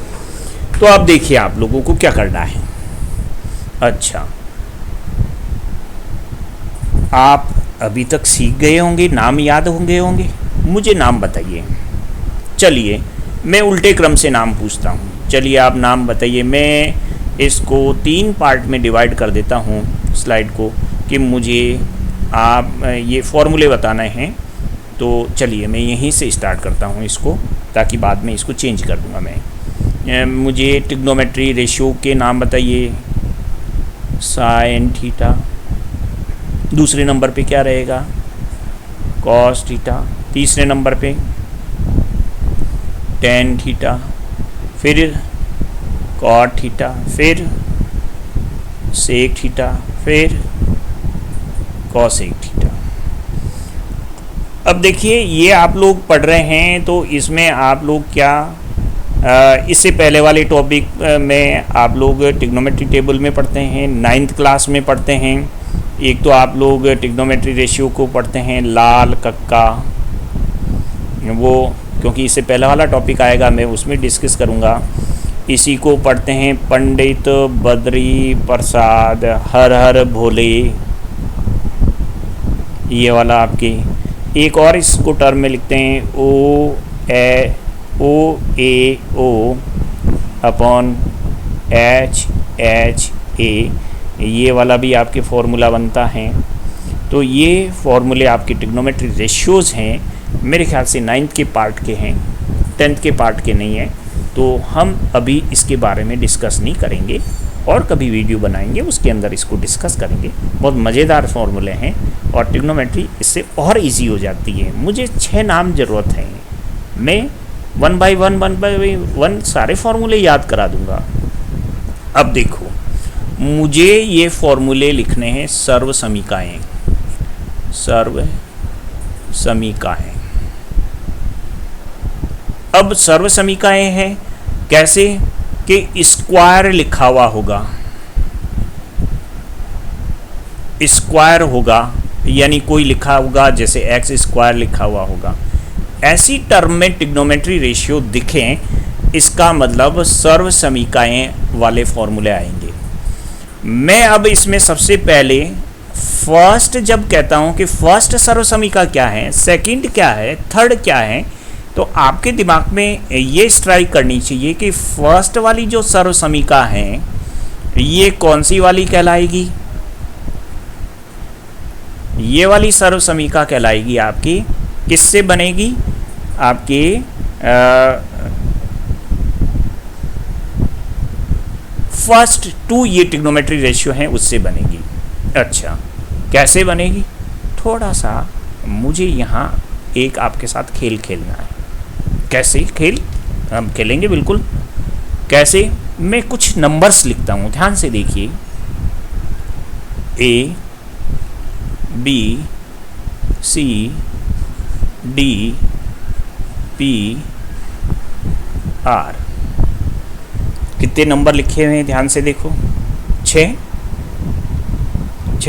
तो अब देखिए आप लोगों को क्या करना है। अच्छा, आप अभी तक सीख गए होंगे, नाम याद होंगे, मुझे नाम बताइए। चलिए मैं उल्टे क्रम से नाम पूछता हूँ। चलिए आप नाम बताइए। मैं इसको 3 पार्ट में डिवाइड कर देता हूँ स्लाइड को, कि मुझे आप ये फॉर्मूले बताने हैं। तो चलिए मैं यहीं से स्टार्ट करता हूँ इसको, ताकि बाद में इसको चेंज कर दूँगा मैं। मुझे ट्रिग्नोमेट्री रेशियो के नाम बताइए। साइन थीटा, दूसरे नंबर पे क्या रहेगा? कॉस थीटा, तीसरे नंबर पे टेन थीटा, फिर कॉट थीटा, फिर सेक थीटा, फिर कॉसेक थीटा। अब देखिए ये आप लोग पढ़ रहे हैं तो इसमें आप लोग क्या, इससे पहले वाले टॉपिक में आप लोग ट्रिग्नोमेट्री टेबल में पढ़ते हैं, 9th क्लास में पढ़ते हैं। एक तो आप लोग ट्रिग्नोमेट्री रेशियो को पढ़ते हैं लाल कक्का, वो क्योंकि इससे पहला वाला टॉपिक आएगा मैं उसमें डिस्कस करूँगा। इसी को पढ़ते हैं पंडित बद्री प्रसाद हर हर भोले, ये वाला आपके। एक और इसको टर्म में लिखते हैं O A O upon H H A, ये वाला भी आपके फॉर्मूला बनता है। तो ये फॉर्मूले आपके ट्रिग्नोमेट्री रेशियोज़ हैं, मेरे ख्याल से 9th के पार्ट के हैं, 10th के पार्ट के नहीं हैं। तो हम अभी इसके बारे में डिस्कस नहीं करेंगे, और कभी वीडियो बनाएंगे उसके अंदर इसको डिस्कस करेंगे। बहुत मज़ेदार फॉर्मूले हैं और ट्रिग्नोमेट्री इससे और इजी हो जाती है। मुझे 6 नाम ज़रूरत है, मैं 1 बाई 1 सारे फॉर्मूले याद करा दूंगा। अब देखो, मुझे ये फॉर्मूले लिखने हैं सर्व समीकाएँ, सर्व समीकाएँ। अब सर्व समीकाएँ हैं कैसे कि स्क्वायर लिखा हुआ होगा, स्क्वायर होगा, यानी कोई लिखा होगा जैसे एक्स स्क्वायर लिखा हुआ होगा। ऐसी टर्म में ट्रिग्नोमेट्री रेशियो दिखें, इसका मतलब सर्व समीकाएँ वाले फॉर्मूले आएंगे। मैं अब इसमें सबसे पहले फर्स्ट जब कहता हूँ कि फर्स्ट सर्व समीका क्या है, सेकंड क्या है, थर्ड क्या है, तो आपके दिमाग में ये स्ट्राइक करनी चाहिए कि फर्स्ट वाली जो सर्व समीका है ये कौन सी वाली कहलाएगी? ये वाली सर्व समीका कहलाएगी आपकी, किससे बनेगी? आपके फर्स्ट 2 ये ट्रिग्नोमेट्री रेशियो हैं उससे बनेगी। अच्छा, कैसे बनेगी? थोड़ा सा मुझे यहाँ एक आपके साथ खेल खेलना है। कैसे खेल? हम खेलेंगे बिल्कुल। कैसे? मैं कुछ नंबर्स लिखता हूँ, ध्यान से देखिए। A B C D P R, कितने नंबर लिखे हुए हैं ध्यान से देखो? 6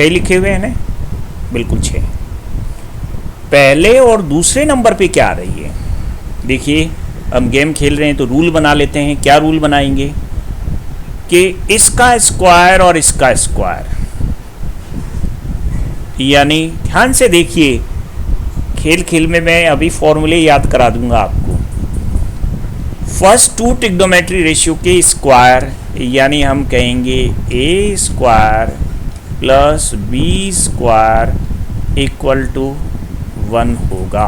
लिखे हुए हैं ना, बिल्कुल 6। पहले और दूसरे नंबर पे क्या आ रही है? देखिए हम गेम खेल रहे हैं तो रूल बना लेते हैं। क्या रूल बनाएंगे? कि इसका स्क्वायर और इसका स्क्वायर, यानी ध्यान से देखिए, खेल में मैं अभी फॉर्मूले याद करा दूंगा आपको। फर्स्ट 2 ट्रिग्नोमेट्री रेशियो के स्क्वायर, यानी हम कहेंगे A square plus B square equal to 1 होगा।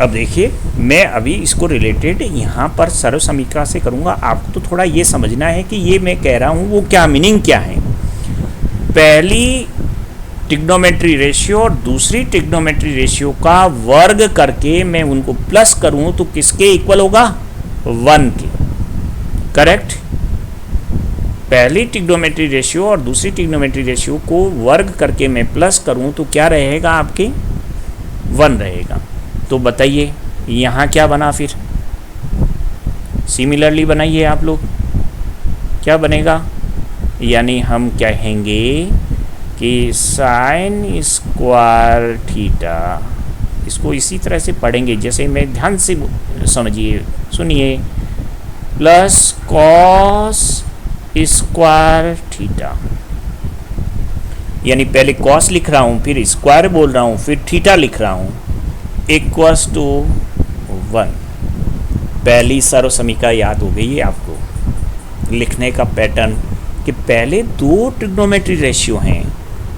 अब देखिए मैं अभी इसको रिलेटेड यहाँ पर सर्व समीकरण से करूँगा। आपको तो थोड़ा ये समझना है कि ये मैं कह रहा हूँ वो क्या मीनिंग क्या है। पहली ट्रिग्नोमेट्री रेशियो और दूसरी ट्रिग्नोमेट्री रेशियो का वर्ग करके मैं उनको प्लस करूँ तो किसके इक्वल होगा? 1 के। करेक्ट। पहली ट्रिग्नोमेट्री रेशियो और दूसरी ट्रिग्नोमेट्री रेशियो को वर्ग करके मैं प्लस करूँ तो क्या रहेगा? आपके 1 रहेगा। तो बताइए यहाँ क्या बना? फिर सिमिलरली बनाइए आप लोग, क्या बनेगा? यानी हम कहेंगे कि साइन स्क्वायर थीटा, इसको इसी तरह से पढ़ेंगे जैसे मैं, ध्यान से समझिए, सुनिए, प्लस कॉस स्क्वायर थीटा, यानी पहले कॉस लिख रहा हूँ, फिर स्क्वायर बोल रहा हूँ, फिर थीटा लिख रहा हूँ, इक्वल्स टू 1। पहली सर्व समीकरण याद हो गई है आपको, लिखने का पैटर्न कि पहले दो ट्रिग्नोमेट्री रेशियो हैं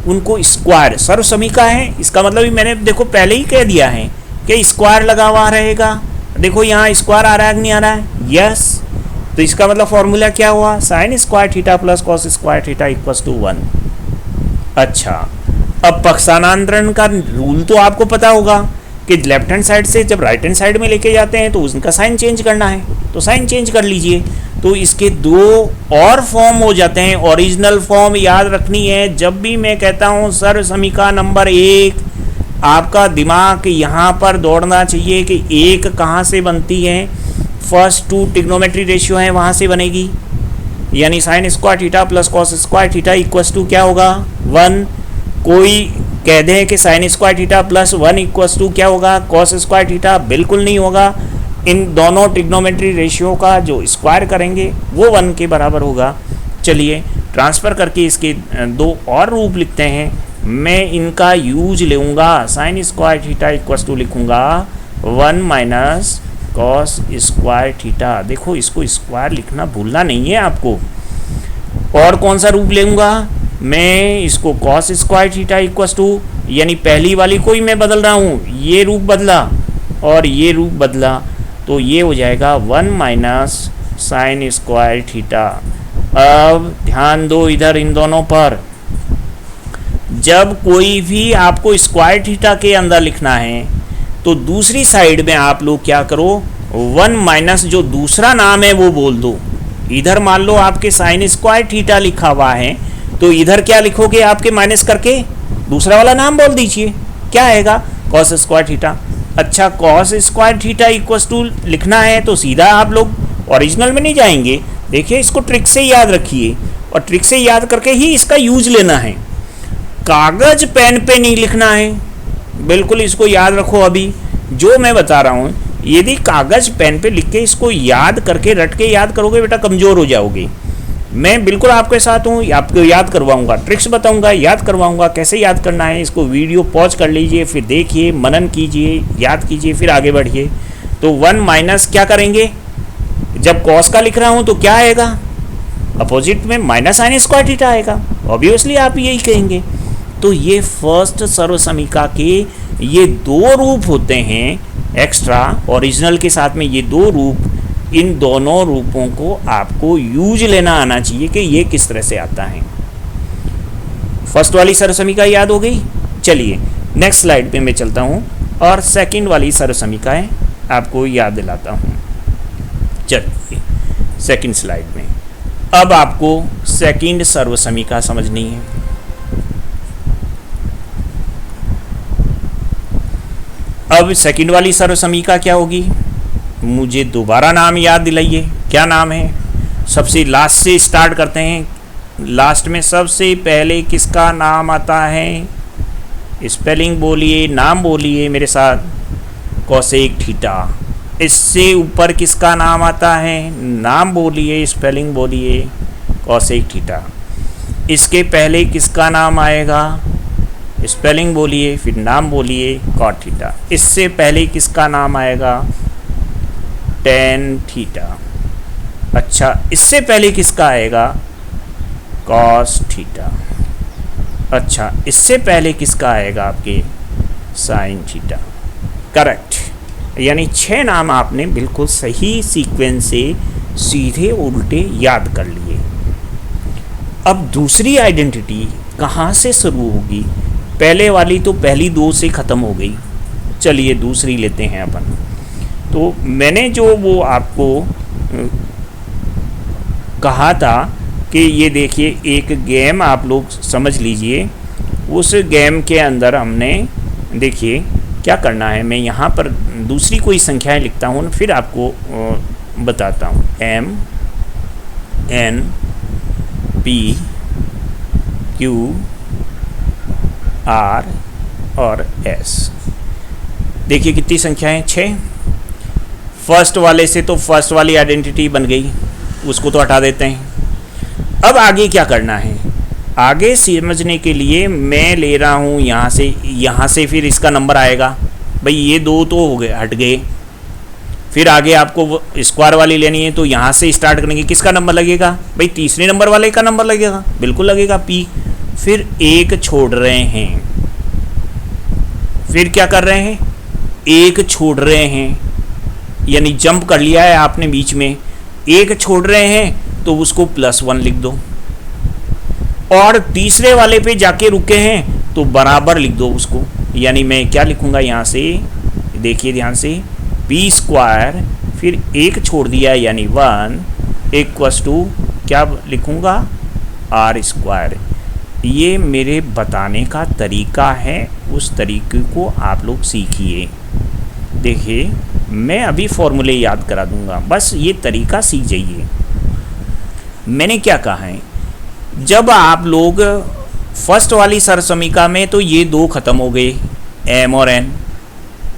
उनको स्क्वायर सर्व समीकरण है। इसका मतलब ही मैंने देखो पहले ही कह दिया है कि स्क्वायर लगा हुआ रहेगा। देखो यहाँ स्क्वायर आ रहा है कि नहीं आ रहा है? यस। तो इसका मतलब फॉर्मूला क्या हुआ? Sine square theta plus cos square theta equals to 1। अच्छा, अब पक्षांतरण का रूल तो आपको पता होगा कि लेफ्ट हैंड साइड से जब राइट हैंड साइड में लेके जाते हैं तो उनका साइन चेंज करना है, तो साइन चेंज कर लीजिए। तो इसके दो और फॉर्म हो जाते हैं। ओरिजिनल फॉर्म याद रखनी है। जब भी मैं कहता हूँ सर्व समीकरण नंबर 1, आपका दिमाग यहाँ पर दौड़ना चाहिए कि 1 कहाँ से बनती है? फर्स्ट 2 ट्रिग्नोमेट्री रेशियो है वहाँ से बनेगी, यानी sine square theta plus cos square theta equals to क्या होगा? 1। कोई कह दें कि sine square theta plus 1 equals to क्या होगा? Cos square theta. बिल्कुल नहीं होगा। इन दोनों ट्रिग्नोमेट्री रेशियो का जो स्क्वायर करेंगे वो 1 के बराबर होगा। चलिए ट्रांसफ़र करके इसके दो और रूप लिखते हैं। मैं इनका यूज लूँगा, sine square theta equals to लिखूँगा 1 माइनस कॉस स्क्वायर थीटा। देखो इसको स्क्वायर लिखना भूलना नहीं है आपको। और कौन सा रूप लूँगा मैं? इसको cos square theta equals to, यानी पहली वाली को ही मैं बदल रहा हूँ, ये रूप बदला और ये रूप बदला, तो ये हो जाएगा 1 माइनस साइन स्क्वायर थीटा। अब ध्यान दो इधर इन दोनों पर, जब कोई भी आपको स्क्वायर थीटा के अंदर लिखना है तो दूसरी साइड में आप लोग क्या करो? 1 माइनस जो दूसरा नाम है वो बोल दो। इधर मान लो आपके साइन स्क्वायर थीटा लिखा हुआ है तो इधर क्या लिखोगे? आपके माइनस करके दूसरा वाला नाम बोल दीजिए, क्या आएगा? Cos square theta. अच्छा, cos square theta equals to लिखना है तो सीधा आप लोग ओरिजिनल में नहीं जाएंगे। देखिए इसको ट्रिक से याद रखिए और ट्रिक से याद करके ही इसका यूज लेना है। कागज पेन पे नहीं लिखना है, बिल्कुल इसको याद रखो। अभी जो मैं बता रहा हूँ, यदि कागज पेन पे लिख के इसको याद करके रट के याद करोगे बेटा कमज़ोर हो जाओगे। मैं बिल्कुल आपके साथ हूँ, आपको याद करवाऊँगा, ट्रिक्स बताऊँगा, याद करवाऊँगा कैसे याद करना है। इसको वीडियो पॉज कर लीजिए, फिर देखिए, मनन कीजिए, याद कीजिए, फिर आगे बढ़िए। तो 1 माइनस क्या करेंगे? जब कॉस का लिख रहा हूँ तो क्या आएगा? अपोजिट में माइनस साइन स्क्वायर थीटा आएगा। ऑब्वियसली आप यही कहेंगे। तो ये फर्स्ट सर्व समीकरण के ये दो रूप होते हैं एक्स्ट्रा, ओरिजिनल के साथ में ये दो रूप। इन दोनों रूपों को आपको यूज लेना आना चाहिए कि ये किस तरह से आता है। फर्स्ट वाली सर्व समीकरण याद हो गई। चलिए नेक्स्ट स्लाइड पे मैं चलता हूँ और सेकंड वाली सर्व समीकरण आपको याद दिलाता हूँ। चलिए सेकंड स्लाइड में अब आपको सेकंड सर्व समीकरण समझनी है। अब सेकंड वाली सर्व समीकरण क्या होगी? मुझे दोबारा नाम याद दिलाइए, क्या नाम है? सबसे लास्ट से स्टार्ट करते हैं। लास्ट में सबसे पहले किसका नाम आता है? स्पेलिंग बोलिए, नाम बोलिए मेरे साथ। Cosec theta. इससे ऊपर किसका नाम आता है? नाम बोलिए, स्पेलिंग बोलिए, कोसेक थीटा। इसके पहले किसका नाम आएगा? स्पेलिंग बोलिए, फिर नाम बोलिए, कॉट थीटा। इससे पहले किसका नाम आएगा? Tan theta. अच्छा, इससे पहले किसका आएगा? Cos theta. अच्छा, इससे पहले किसका आएगा आपके? Sign theta. करेक्ट। यानी 6 नाम आपने बिल्कुल सही सीक्वेंस से सीधे उल्टे याद कर लिए। अब दूसरी आइडेंटिटी कहाँ से शुरू होगी? पहले वाली तो पहली 2 से ख़त्म हो गई, चलिए दूसरी लेते हैं अपन। तो मैंने जो वो आपको कहा था कि ये देखिए एक गेम आप लोग समझ लीजिए, उस गेम के अंदर हमने देखिए क्या करना है। मैं यहाँ पर दूसरी कोई संख्याएं लिखता हूँ, फिर आपको बताता हूँ। M N P Q R और S। देखिए कितनी संख्याएं? 6। फर्स्ट वाले से तो फर्स्ट वाली आइडेंटिटी बन गई, उसको तो हटा देते हैं। अब आगे क्या करना है? आगे समझने के लिए मैं ले रहा हूँ यहाँ से फिर इसका नंबर आएगा। भाई ये 2 तो हो गए, हट गए। फिर आगे आपको स्क्वायर वाली लेनी है, तो यहाँ से स्टार्ट करेंगे। किसका नंबर लगेगा? भाई तीसरे नंबर वाले का नंबर लगेगा, बिल्कुल लगेगा, P। फिर 1 छोड़ रहे हैं, फिर क्या कर रहे हैं? 1 छोड़ रहे हैं, यानी जंप कर लिया है आपने बीच में। 1 छोड़ रहे हैं तो उसको +1 लिख दो, और तीसरे वाले पे जाके रुके हैं तो बराबर लिख दो उसको। यानी मैं क्या लिखूंगा यहाँ से? देखिए ध्यान से, p², फिर 1 छोड़ दिया यानी 1 इक्वल्स टू क्या लिखूंगा? r²। ये मेरे बताने का तरीका है, उस तरीके को आप लोग सीखिए। देखिए मैं अभी फॉर्मूले याद करा दूंगा, बस ये तरीका सीख जाइए। मैंने क्या कहा है? जब आप लोग फर्स्ट वाली सरसमीका में तो ये 2 खत्म हो गए, M और N।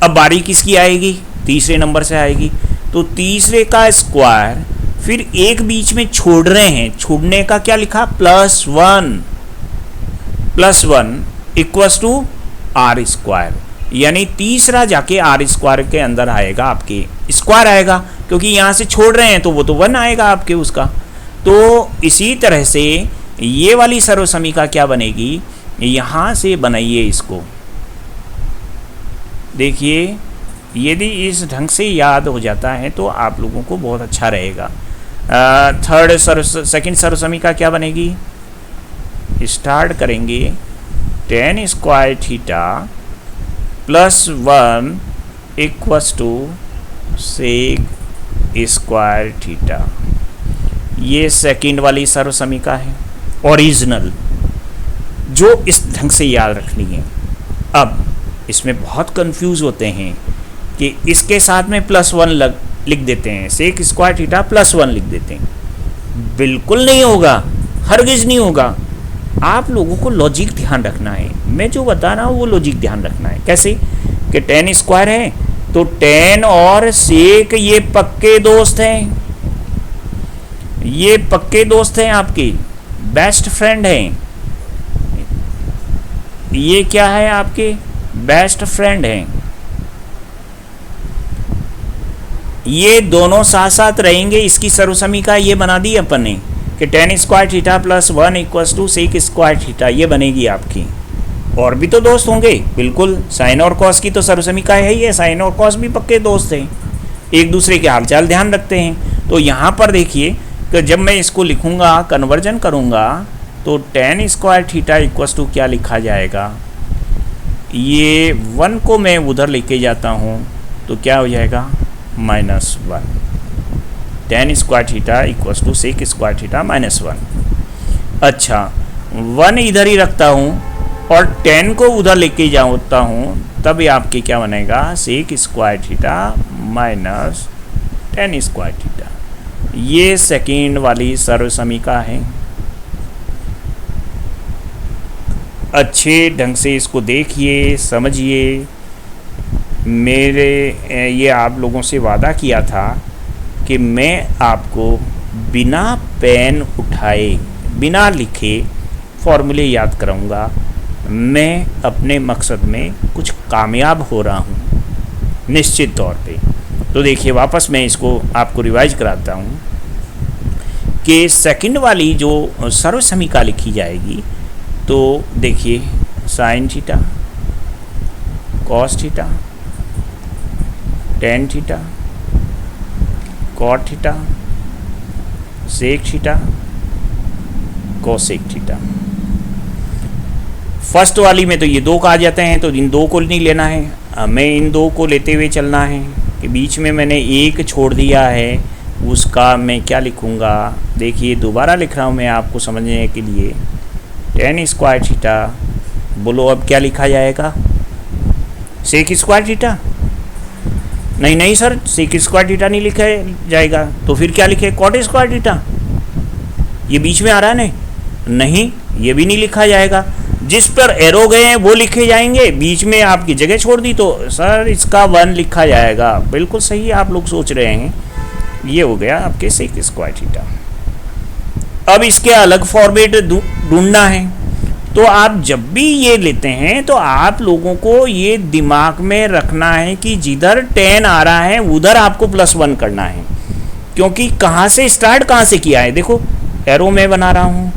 अब बारी किसकी आएगी? तीसरे नंबर से आएगी। तो तीसरे का स्क्वायर, फिर 1 बीच में छोड़ रहे हैं, छोड़ने का क्या लिखा? +1 इक्वल्स टू r²। यानी तीसरा जाके r² के अंदर आएगा, आपके स्क्वायर आएगा, क्योंकि यहाँ से छोड़ रहे हैं तो वो तो 1 आएगा आपके उसका। तो इसी तरह से ये वाली सर्वसमीका क्या बनेगी? यहाँ से बनाइए इसको। देखिए यदि इस ढंग से याद हो जाता है तो आप लोगों को बहुत अच्छा रहेगा। सेकंड सर्वसमीका क्या बनेगी? स्टार्ट करेंगे tan² theta +1 equals to sec² theta. ये सेकंड वाली सर्वसमीका है, ओरिजिनल, जो इस ढंग से याद रखनी है। अब इसमें बहुत कंफ्यूज होते हैं कि इसके साथ में +1 लिख देते हैं, sec² थीटा +1 लिख देते हैं। बिल्कुल नहीं होगा, हरगिज नहीं होगा। आप लोगों को लॉजिक ध्यान रखना है, मैं जो बता रहा हूँ वो लॉजिक ध्यान रखना है। कैसे कि tan² है तो tan और sec ये पक्के दोस्त हैं, ये पक्के दोस्त हैं, आपके बेस्ट फ्रेंड हैं। ये क्या है? आपके बेस्ट फ्रेंड हैं। ये दोनों साथ साथ रहेंगे। इसकी सर्वसमीका ये बना दी अपन ने कि tan² theta +1 equals to sec² theta, ये बनेगी आपकी। और भी तो दोस्त होंगे, बिल्कुल। साइन और कॉस की तो सर्वसमीका है ही है, साइन और कॉस भी पक्के दोस्त हैं, एक दूसरे के हालचाल ध्यान रखते हैं। तो यहाँ पर देखिए कि जब मैं इसको लिखूँगा, कन्वर्जन करूँगा, तो tan² थीटा इक्वल्स टू क्या लिखा जाएगा? ये 1 को मैं उधर लेके जाता हूँ तो क्या हो जाएगा? -1। tan² theta equals to sec² theta -1। अच्छा, 1 इधर ही रखता हूँ और tan को उधर लेके जाता हूँ, तब आपके क्या बनेगा? sec² theta tan² theta. ये सेकेंड वाली सर्वसमीका है। अच्छे ढंग से इसको देखिए, समझिए। मेरे ये आप लोगों से वादा किया था कि मैं आपको बिना पेन उठाए, बिना लिखे फॉर्मूले याद कराऊंगा। मैं अपने मकसद में कुछ कामयाब हो रहा हूँ निश्चित तौर पे। तो देखिए वापस मैं इसको आपको रिवाइज कराता हूँ कि सेकंड वाली जो सर्व समीका लिखी जाएगी, तो देखिए sine theta, cos theta, tan theta, cot theta, sec theta, cosec theta. First वाली में तो ये दो का आ जाते हैं, तो इन दो को नहीं लेना है, हमें इन दो को लेते हुए चलना है कि बीच में मैंने एक छोड़ दिया है, उसका मैं क्या लिखूँगा। देखिए दोबारा लिख रहा हूँ मैं आपको समझने के लिए। टेन स्क्वायर थीटा, बोलो अब क्या लिखा जाएगा, सेक स्क्वायर थीटा। नहीं नहीं सर, सेक स्क्वायर थीटा नहीं लिखा जाएगा, तो फिर क्या लिखे, कॉट स्क्वायर थीटा। ये बीच में आ रहा है नहीं, ये भी नहीं लिखा जाएगा। जिस पर एरो गए हैं वो लिखे जाएंगे, बीच में आपकी जगह छोड़ दी तो सर इसका 1 लिखा जाएगा। बिल्कुल सही आप लोग सोच रहे हैं। ये हो गया आपके सेक स्क्वायर थीटा। अब इसके अलग फॉर्मेट ढूंढना है, तो आप जब भी ये लेते हैं तो आप लोगों को ये दिमाग में रखना है कि जिधर 10 आ रहा है उधर आपको +1 करना है, क्योंकि कहाँ से स्टार्ट कहाँ से किया है। देखो एरो में बना रहा हूँ,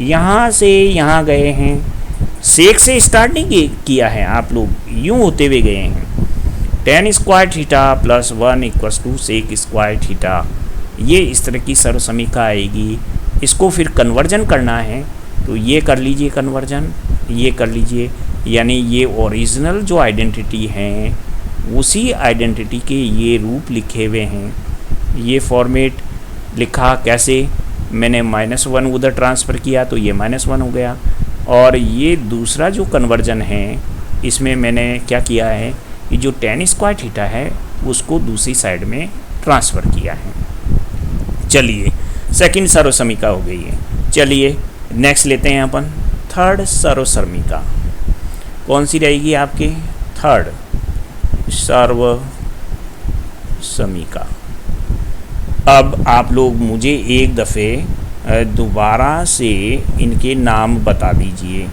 यहाँ से यहाँ गए हैं, सेक से स्टार्ट नहीं किया है, आप लोग यूँ होते हुए गए हैं। Tan square theta +1 equals to sec square theta. ये इस तरह की सर्व समीका आएगी। इसको फिर कन्वर्जन करना है, तो ये कर लीजिए कन्वर्जन, ये कर लीजिए, यानी ये ओरिजिनल जो आइडेंटिटी हैं उसी आइडेंटिटी के ये रूप लिखे हुए हैं। ये फॉर्मेट लिखा कैसे, मैंने -1 उधर ट्रांसफ़र किया तो ये -1 हो गया, और ये दूसरा जो कन्वर्जन है इसमें मैंने क्या किया है कि जो टेन स्क्वायर थीटा है उसको दूसरी साइड में ट्रांसफ़र किया है। चलिए सेकंड सर्व समीका हो गई है। चलिए नेक्स्ट लेते हैं अपन थर्ड सर्व समीका। कौन सी रहेगी आपकी, थर्ड सर्व समीका। अब आप लोग मुझे एक दफ़े दोबारा से इनके नाम बता दीजिए।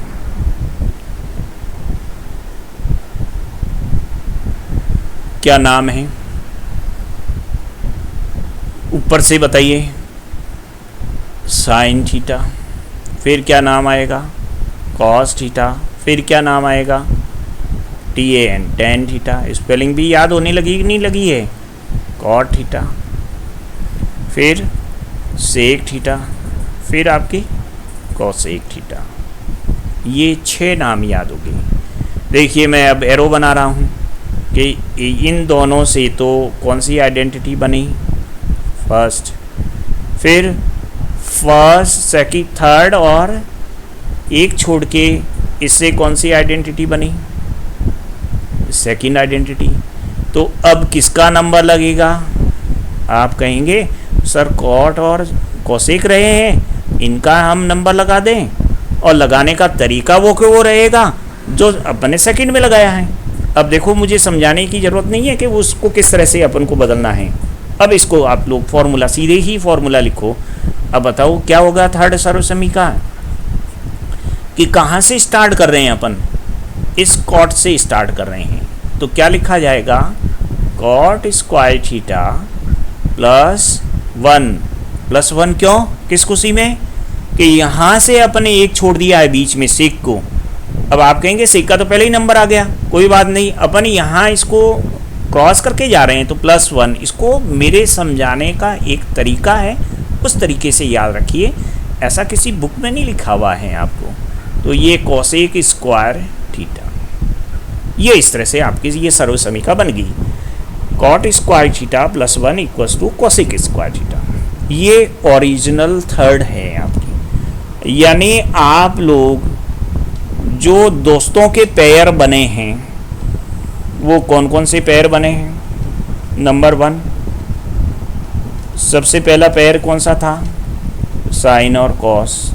क्या नाम है, ऊपर से बताइए। साइन थीटा, फिर क्या नाम आएगा, कॉस थीटा, फिर क्या नाम आएगा, TAN, टेन थीटा। स्पेलिंग भी याद होने लगी कि नहीं लगी है, कॉट थीटा, फिर सेक थीटा, फिर आपकी कोसेक थीटा। ये 6 नाम याद हो गए। देखिए मैं अब एरो बना रहा हूँ कि इन दोनों से तो कौन सी आइडेंटिटी बनी, फर्स्ट, फिर फर्स्ट सेकंड थर्ड, और एक छोड़ के इससे कौन सी आइडेंटिटी बनी, सेकंड आइडेंटिटी। तो अब किसका नंबर लगेगा, आप कहेंगे सर कॉट और कोसेक रहे हैं, इनका हम नंबर लगा दें, और लगाने का तरीका वो रहेगा जो अपने सेकंड में लगाया है। अब देखो मुझे समझाने की ज़रूरत नहीं है कि उसको किस तरह से अपन को बदलना है। अब इसको आप लोग फॉर्मूला, सीधे ही फॉर्मूला लिखो। अब बताओ क्या होगा थर्ड सर्व समीका, कि कहाँ से स्टार्ट कर रहे हैं अपन, इस कॉट से स्टार्ट कर रहे हैं, तो क्या लिखा जाएगा, कॉट स्क्वायर थीटा +1 क्यों, किस खुशी में, कि यहाँ से अपने एक छोड़ दिया है बीच में सेक को। अब आप कहेंगे सेक का तो पहले ही नंबर आ गया, कोई बात नहीं, अपन यहाँ इसको क्रॉस करके जा रहे हैं तो +1। इसको मेरे समझाने का एक तरीका है, उस तरीके से याद रखिए, ऐसा किसी बुक में नहीं लिखा हुआ है आपको। तो ये कोसेक स्क्वायर थीटा, ये इस तरह से आपकी ये सर्व समीका बन गई। Cot square theta +1 equals to cosec square theta. ये ओरिजिनल थर्ड है आपकी, यानी आप लोग जो दोस्तों के पेयर बने हैं वो कौन कौन से पेयर बने हैं। नंबर 1, सबसे पहला पेयर कौन सा था, साइन और कॉस।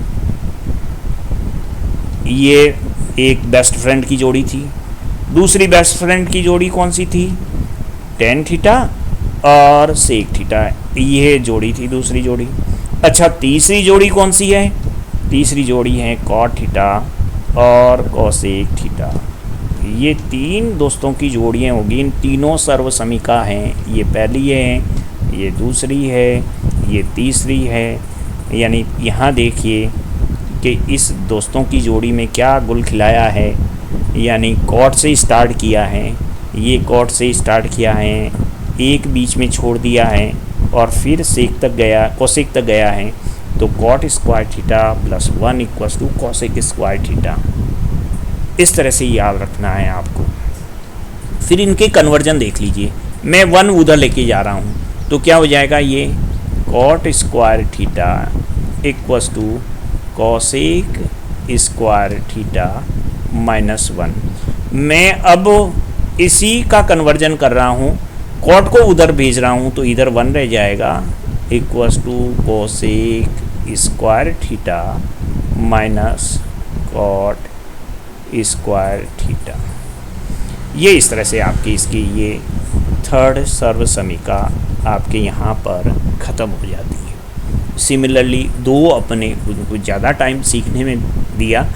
ये एक बेस्ट फ्रेंड की जोड़ी थी। दूसरी बेस्ट फ्रेंड की जोड़ी कौन सी थी, टेन थीटा और सेक थीटा, ये जोड़ी थी दूसरी जोड़ी। अच्छा तीसरी जोड़ी कौन सी है, तीसरी जोड़ी है कॉट थीटा और कोसेक थीटा। ये 3 दोस्तों की जोड़ियाँ होगी, इन तीनों सर्व समीका हैं। ये पहली है, ये दूसरी है, ये तीसरी है, यानी यहाँ देखिए कि इस दोस्तों की जोड़ी में क्या गुल खिलाया है, यानी कॉट से स्टार्ट किया है, ये कॉट से स्टार्ट किया है, एक बीच में छोड़ दिया है और फिर सेक तक गया, कोसेक तक गया है। तो cot square theta plus 1 equals to cosec square theta. इस तरह से याद रखना है आपको। फिर इनके कन्वर्जन देख लीजिए, मैं 1 उधर लेके जा रहा हूँ तो क्या हो जाएगा, ये cot square theta equals to cosec square theta minus 1। मैं अब इसी का कन्वर्जन कर रहा हूँ, कॉट को उधर भेज रहा हूँ तो इधर 1 रह जाएगा equals to cosec square theta minus cot square theta. ये इस तरह से आपकी इसकी ये थर्ड सर्वसमीका आपके यहाँ पर ख़त्म हो जाती है। सिमिलरली दो अपने कुछ ज़्यादा टाइम सीखने में दिया,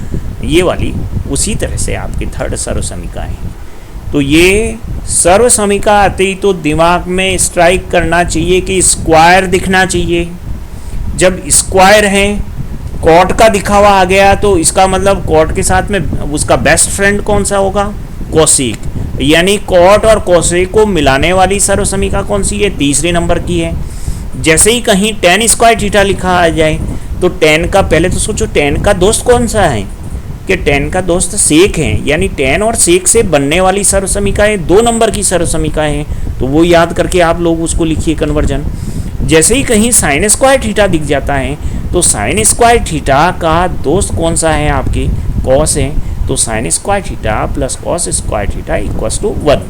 ये वाली उसी तरह से आपकी थर्ड सर्वसमीका है। तो ये सर्वसमीका आते ही तो दिमाग में स्ट्राइक करना चाहिए कि स्क्वायर दिखना चाहिए। जब स्क्वायर है, कॉट का दिखा हुआ आ गया तो इसका मतलब कॉट के साथ में उसका बेस्ट फ्रेंड कौन सा होगा, कोसेक। यानी कॉट और कोसेक को मिलाने वाली सर्वसमीका कौन सी है, तीसरे नंबर की है। जैसे ही कहीं tan स्क्वायर थीटा लिखा आ जाए तो tan का, पहले तो सोचो tan का दोस्त कौन सा है, कि tan का दोस्त सेक है। यानी tan और सेक से बनने वाली सर्वसमीकाएं 2 नंबर की सर्वसमीकाएं हैं, तो वो याद करके आप लोग उसको लिखिए कन्वर्जन। जैसे ही कहीं sin स्क्वायर थीटा दिख जाता है तो sin स्क्वायर थीटा का दोस्त कौन सा है, आपकी cos है। तो sin square theta plus cos square theta equals to 1।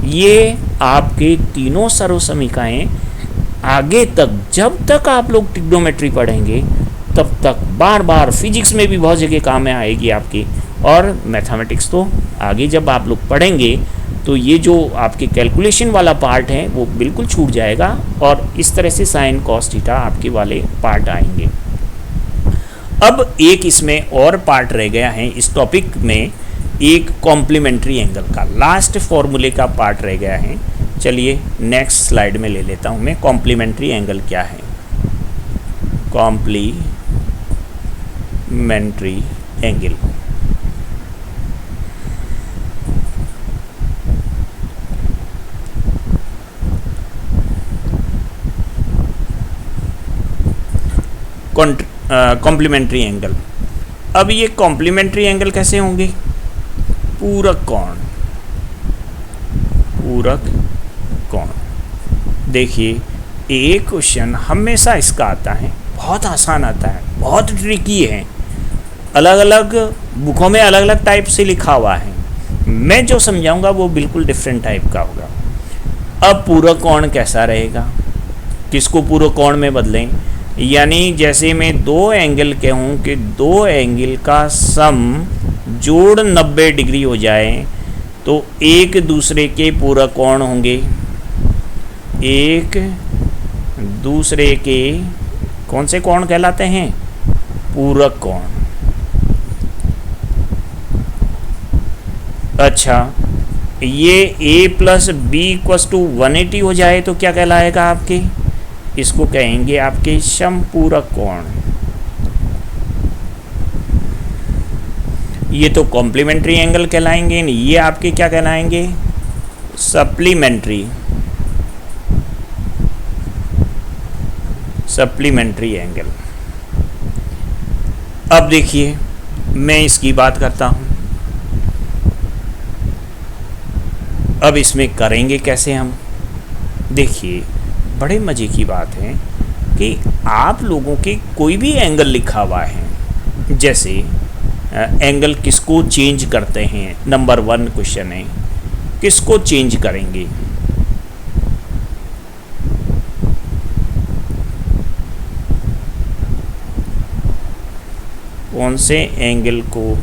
ये आपके तीनों सर्वसमीकाएं आगे तक, जब तक आप लोग ट्रिग्नोमेट्री पढ़ेंगे तब तक बार बार फिजिक्स में भी बहुत जगह काम में आएगी आपकी, और मैथमेटिक्स तो आगे जब आप लोग पढ़ेंगे तो ये जो आपके कैलकुलेशन वाला पार्ट है वो बिल्कुल छूट जाएगा, और इस तरह से साइन कॉस थीटा आपके वाले पार्ट आएंगे। अब एक इसमें और पार्ट रह गया है इस टॉपिक में, एक कॉम्प्लीमेंट्री एंगल का लास्ट फॉर्मूले का पार्ट रह गया है। चलिए नेक्स्ट स्लाइड में ले लेता हूँ मैं, कॉम्प्लीमेंट्री एंगल क्या है। Complementary angle complementary angle. अब ये कॉम्प्लीमेंट्री एंगल कैसे होंगे, पूरक कोण। पूरक कोण देखिए, एक क्वेश्चन हमेशा इसका आता है, बहुत आसान आता है, बहुत ट्रिकी है, अलग अलग बुकों में अलग अलग टाइप से लिखा हुआ है। मैं जो समझाऊंगा वो बिल्कुल डिफरेंट टाइप का होगा। अब पूरक कोण कैसा रहेगा, किसको पूरक कोण में बदलें, यानी जैसे मैं 2 एंगल कहूँ कि 2 एंगल का सम जोड़ 90 डिग्री हो जाए तो एक दूसरे के पूरक कोण होंगे। एक दूसरे के कौन से कोण कहलाते हैं, पूरक कोण। अच्छा, ये a plus B equals to 180 हो जाए तो क्या कहलाएगा आपके, इसको कहेंगे आपके समपूरक कोण। ये तो कॉम्प्लीमेंट्री एंगल कहलाएंगे, ये आपके क्या कहलाएंगे, सप्लीमेंट्री एंगल। अब देखिए मैं इसकी बात करता हूं, अब इसमें करेंगे कैसे हम। देखिए बड़े मज़े की बात है कि आप लोगों के कोई भी एंगल लिखा हुआ है, जैसे एंगल किसको चेंज करते हैं, नंबर 1 क्वेश्चन है, किसको चेंज करेंगे। कौन से एंगल को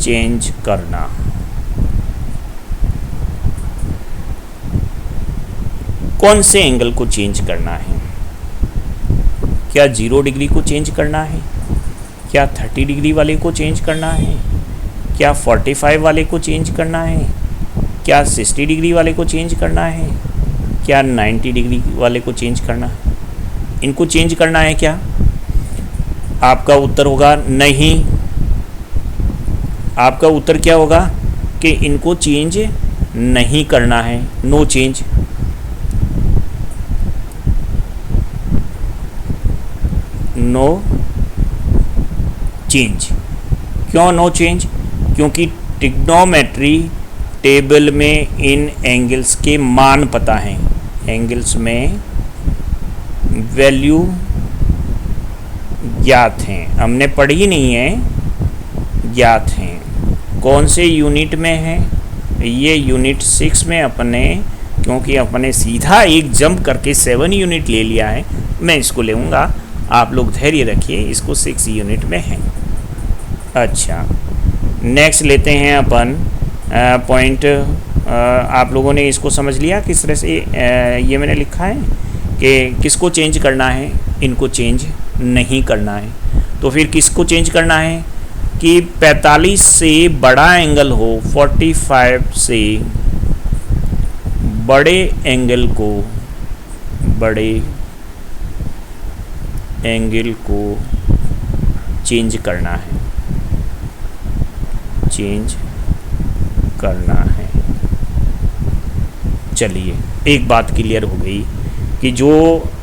चेंज करना, कौन से एंगल को चेंज करना है। क्या 0 डिग्री को चेंज करना है, क्या 30 डिग्री वाले को चेंज करना है, क्या 45 वाले को चेंज करना है, क्या 60 डिग्री वाले को चेंज करना है, क्या 90 डिग्री वाले को चेंज करना है? इनको चेंज करना है क्या? आपका उत्तर होगा नहीं। आपका उत्तर क्या होगा कि इनको चेंज नहीं करना है, नो चेंज। No change. क्यों नो चेंज? क्योंकि ट्रिग्नोमेट्री टेबल में इन एंगल्स के मान पता हैं, एंगल्स में वैल्यू ज्ञात हैं, हमने पढ़ी नहीं है, ज्ञात हैं। कौन से यूनिट में है? ये यूनिट 6 में अपने, क्योंकि अपने सीधा एक जंप करके 7 यूनिट ले लिया है, मैं इसको लेऊंगा, आप लोग धैर्य रखिए, इसको 6 यूनिट में है। अच्छा, नेक्स्ट लेते हैं अपन पॉइंट। आप लोगों ने इसको समझ लिया किस तरह से ये मैंने लिखा है कि किसको चेंज करना है, इनको चेंज नहीं करना है। तो फिर किसको चेंज करना है कि 45 से बड़ा एंगल हो, 45 से बड़े एंगल को, बड़े एंगल को चेंज करना है, चेंज करना है। चलिए, एक बात क्लियर हो गई कि जो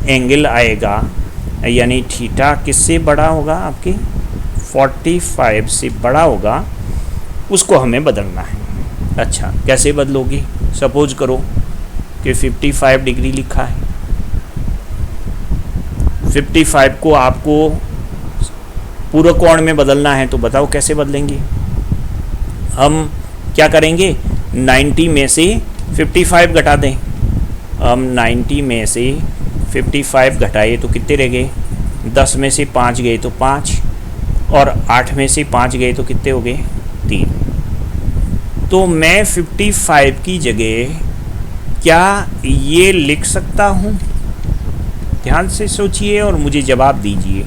एंगल आएगा यानी थीटा किससे बड़ा होगा, आपके 45 से बड़ा होगा, उसको हमें बदलना है। अच्छा, कैसे बदलोगे? सपोज करो कि 55 डिग्री लिखा है, 55 को आपको पूरा कोण में बदलना है, तो बताओ कैसे बदलेंगे? हम क्या करेंगे? 90 में से 55 घटा दें। हम 90 में से 55 घटाए तो कितने रह गए? 10 में से 5 गए तो 5, और 8 में से 5 गए तो कितने हो गए? 3। तो मैं 55 की जगह क्या ये लिख सकता हूँ? ध्यान से सोचिए और मुझे जवाब दीजिए।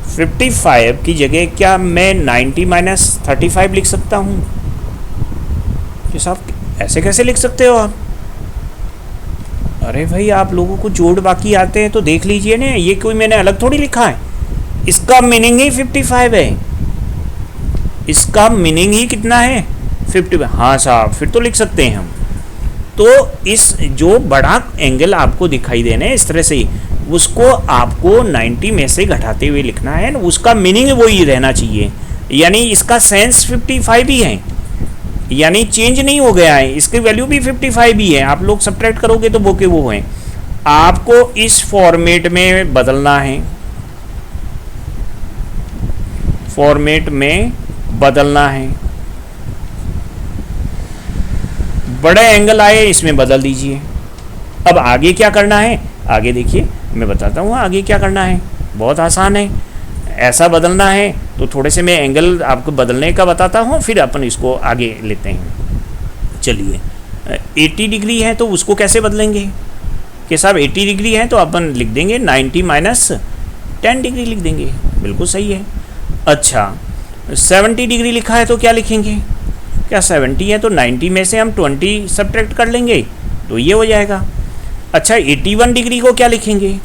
55 की जगह क्या मैं 90 माइनस 35 लिख सकता हूँ? ये साहब ऐसे कैसे लिख सकते हो आप? अरे भाई, आप लोगों को जोड़ बाकी आते हैं तो देख लीजिए ना, ये कोई मैंने अलग थोड़ी लिखा है, इसका मीनिंग ही 55 है, इसका मीनिंग ही कितना है? 50। हाँ साहब, फिर तो लिख सकते हैं हम। तो इस जो बड़ा एंगल आपको दिखाई देना है इस तरह से, उसको आपको 90 में से घटाते हुए लिखना है, उसका मीनिंग वही रहना चाहिए, यानी इसका सेंस 55 ही है, यानी चेंज नहीं हो गया है, इसकी वैल्यू भी 55 ही है। आप लोग सब्ट्रैक्ट करोगे तो वो के वो हैं। आपको इस फॉर्मेट में बदलना है, फॉर्मेट में बदलना है। बड़े एंगल आए, इसमें बदल दीजिए। अब आगे क्या करना है? आगे देखिए, मैं बताता हूँ आगे क्या करना है, बहुत आसान है। ऐसा बदलना है तो थोड़े से मैं एंगल आपको बदलने का बताता हूँ, फिर अपन इसको आगे लेते हैं। चलिए, 80 डिग्री है तो उसको कैसे बदलेंगे कि साहब 80 डिग्री है तो अपन लिख देंगे 90 माइनस 10 डिग्री लिख देंगे, बिल्कुल सही है। अच्छा, 70 डिग्री लिखा है तो क्या लिखेंगे? क्या 70 है तो 90 में से हम 20 सब्ट्रैक्ट कर लेंगे तो ये हो जाएगा। अच्छा, 81 डिग्री को क्या लिखेंगे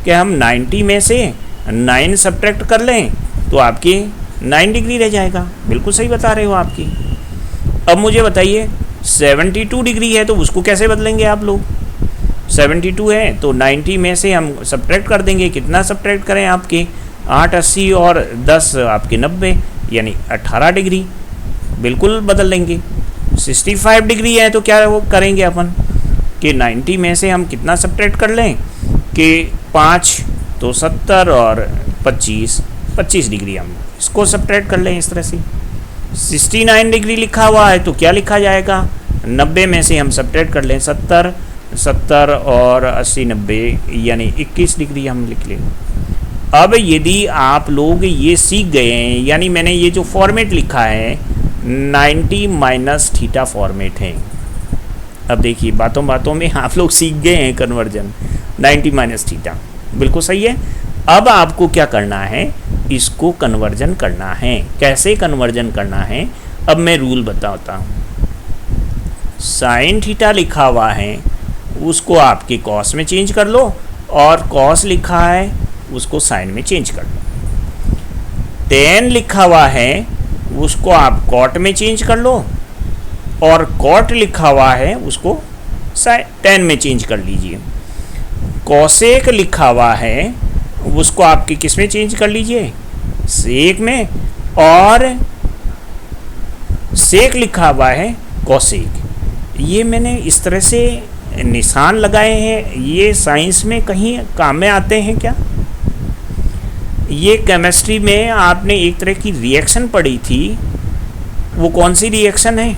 कि हम 90 में से 9 सब्ट्रैक्ट कर लें तो आपकी 9 डिग्री रह जाएगा, बिल्कुल सही बता रहे हो आपकी। अब मुझे बताइए 72 डिग्री है तो उसको कैसे बदलेंगे आप लोग? 72 है तो 90 में से हम सब्ट्रैक्ट कर देंगे, कितना सब्ट्रैक्ट करें आपके? 8 80 और 10 आपके 90, यानी 18 डिग्री, बिल्कुल बदल लेंगे। 65 डिग्री है तो क्या वो करेंगे अपन कि 90 में से हम कितना सब्ट्रैक्ट कर लें कि 5 तो 70 और 25 डिग्री हम इसको सब्ट्रैक्ट कर लें इस तरह से। 69 डिग्री लिखा हुआ है तो क्या लिखा जाएगा? 90 में से हम सब्ट्रैक्ट कर लें 70 और 80 90, यानी 21 डिग्री हम लिख लें। अब यदि आप लोग ये सीख गए हैं, यानी मैंने ये जो फॉर्मेट लिखा है 90 माइनस थीटा फॉर्मेट है। अब देखिए, बातों बातों में आप लोग सीख गए हैं कन्वर्जन, 90 माइनस थीटा, बिल्कुल सही है। अब आपको क्या करना है? इसको कन्वर्जन करना है। कैसे कन्वर्जन करना है अब मैं रूल बताता हूँ। साइन थीटा लिखा हुआ है उसको आपके कॉस में चेंज कर लो, और कॉस लिखा है उसको साइन में चेंज कर लो। टेन लिखा हुआ है उसको आप कॉट में चेंज कर लो, और कॉट लिखा हुआ है उसको टेन में चेंज कर लीजिए। कॉसेक लिखा हुआ है उसको आपके किस में चेंज कर लीजिए, सेक में, और सेक लिखा हुआ है कॉसेक। ये मैंने इस तरह से निशान लगाए हैं, ये साइंस में कहीं काम में आते हैं क्या? ये केमिस्ट्री में आपने एक तरह की रिएक्शन पढ़ी थी, वो कौन सी रिएक्शन है?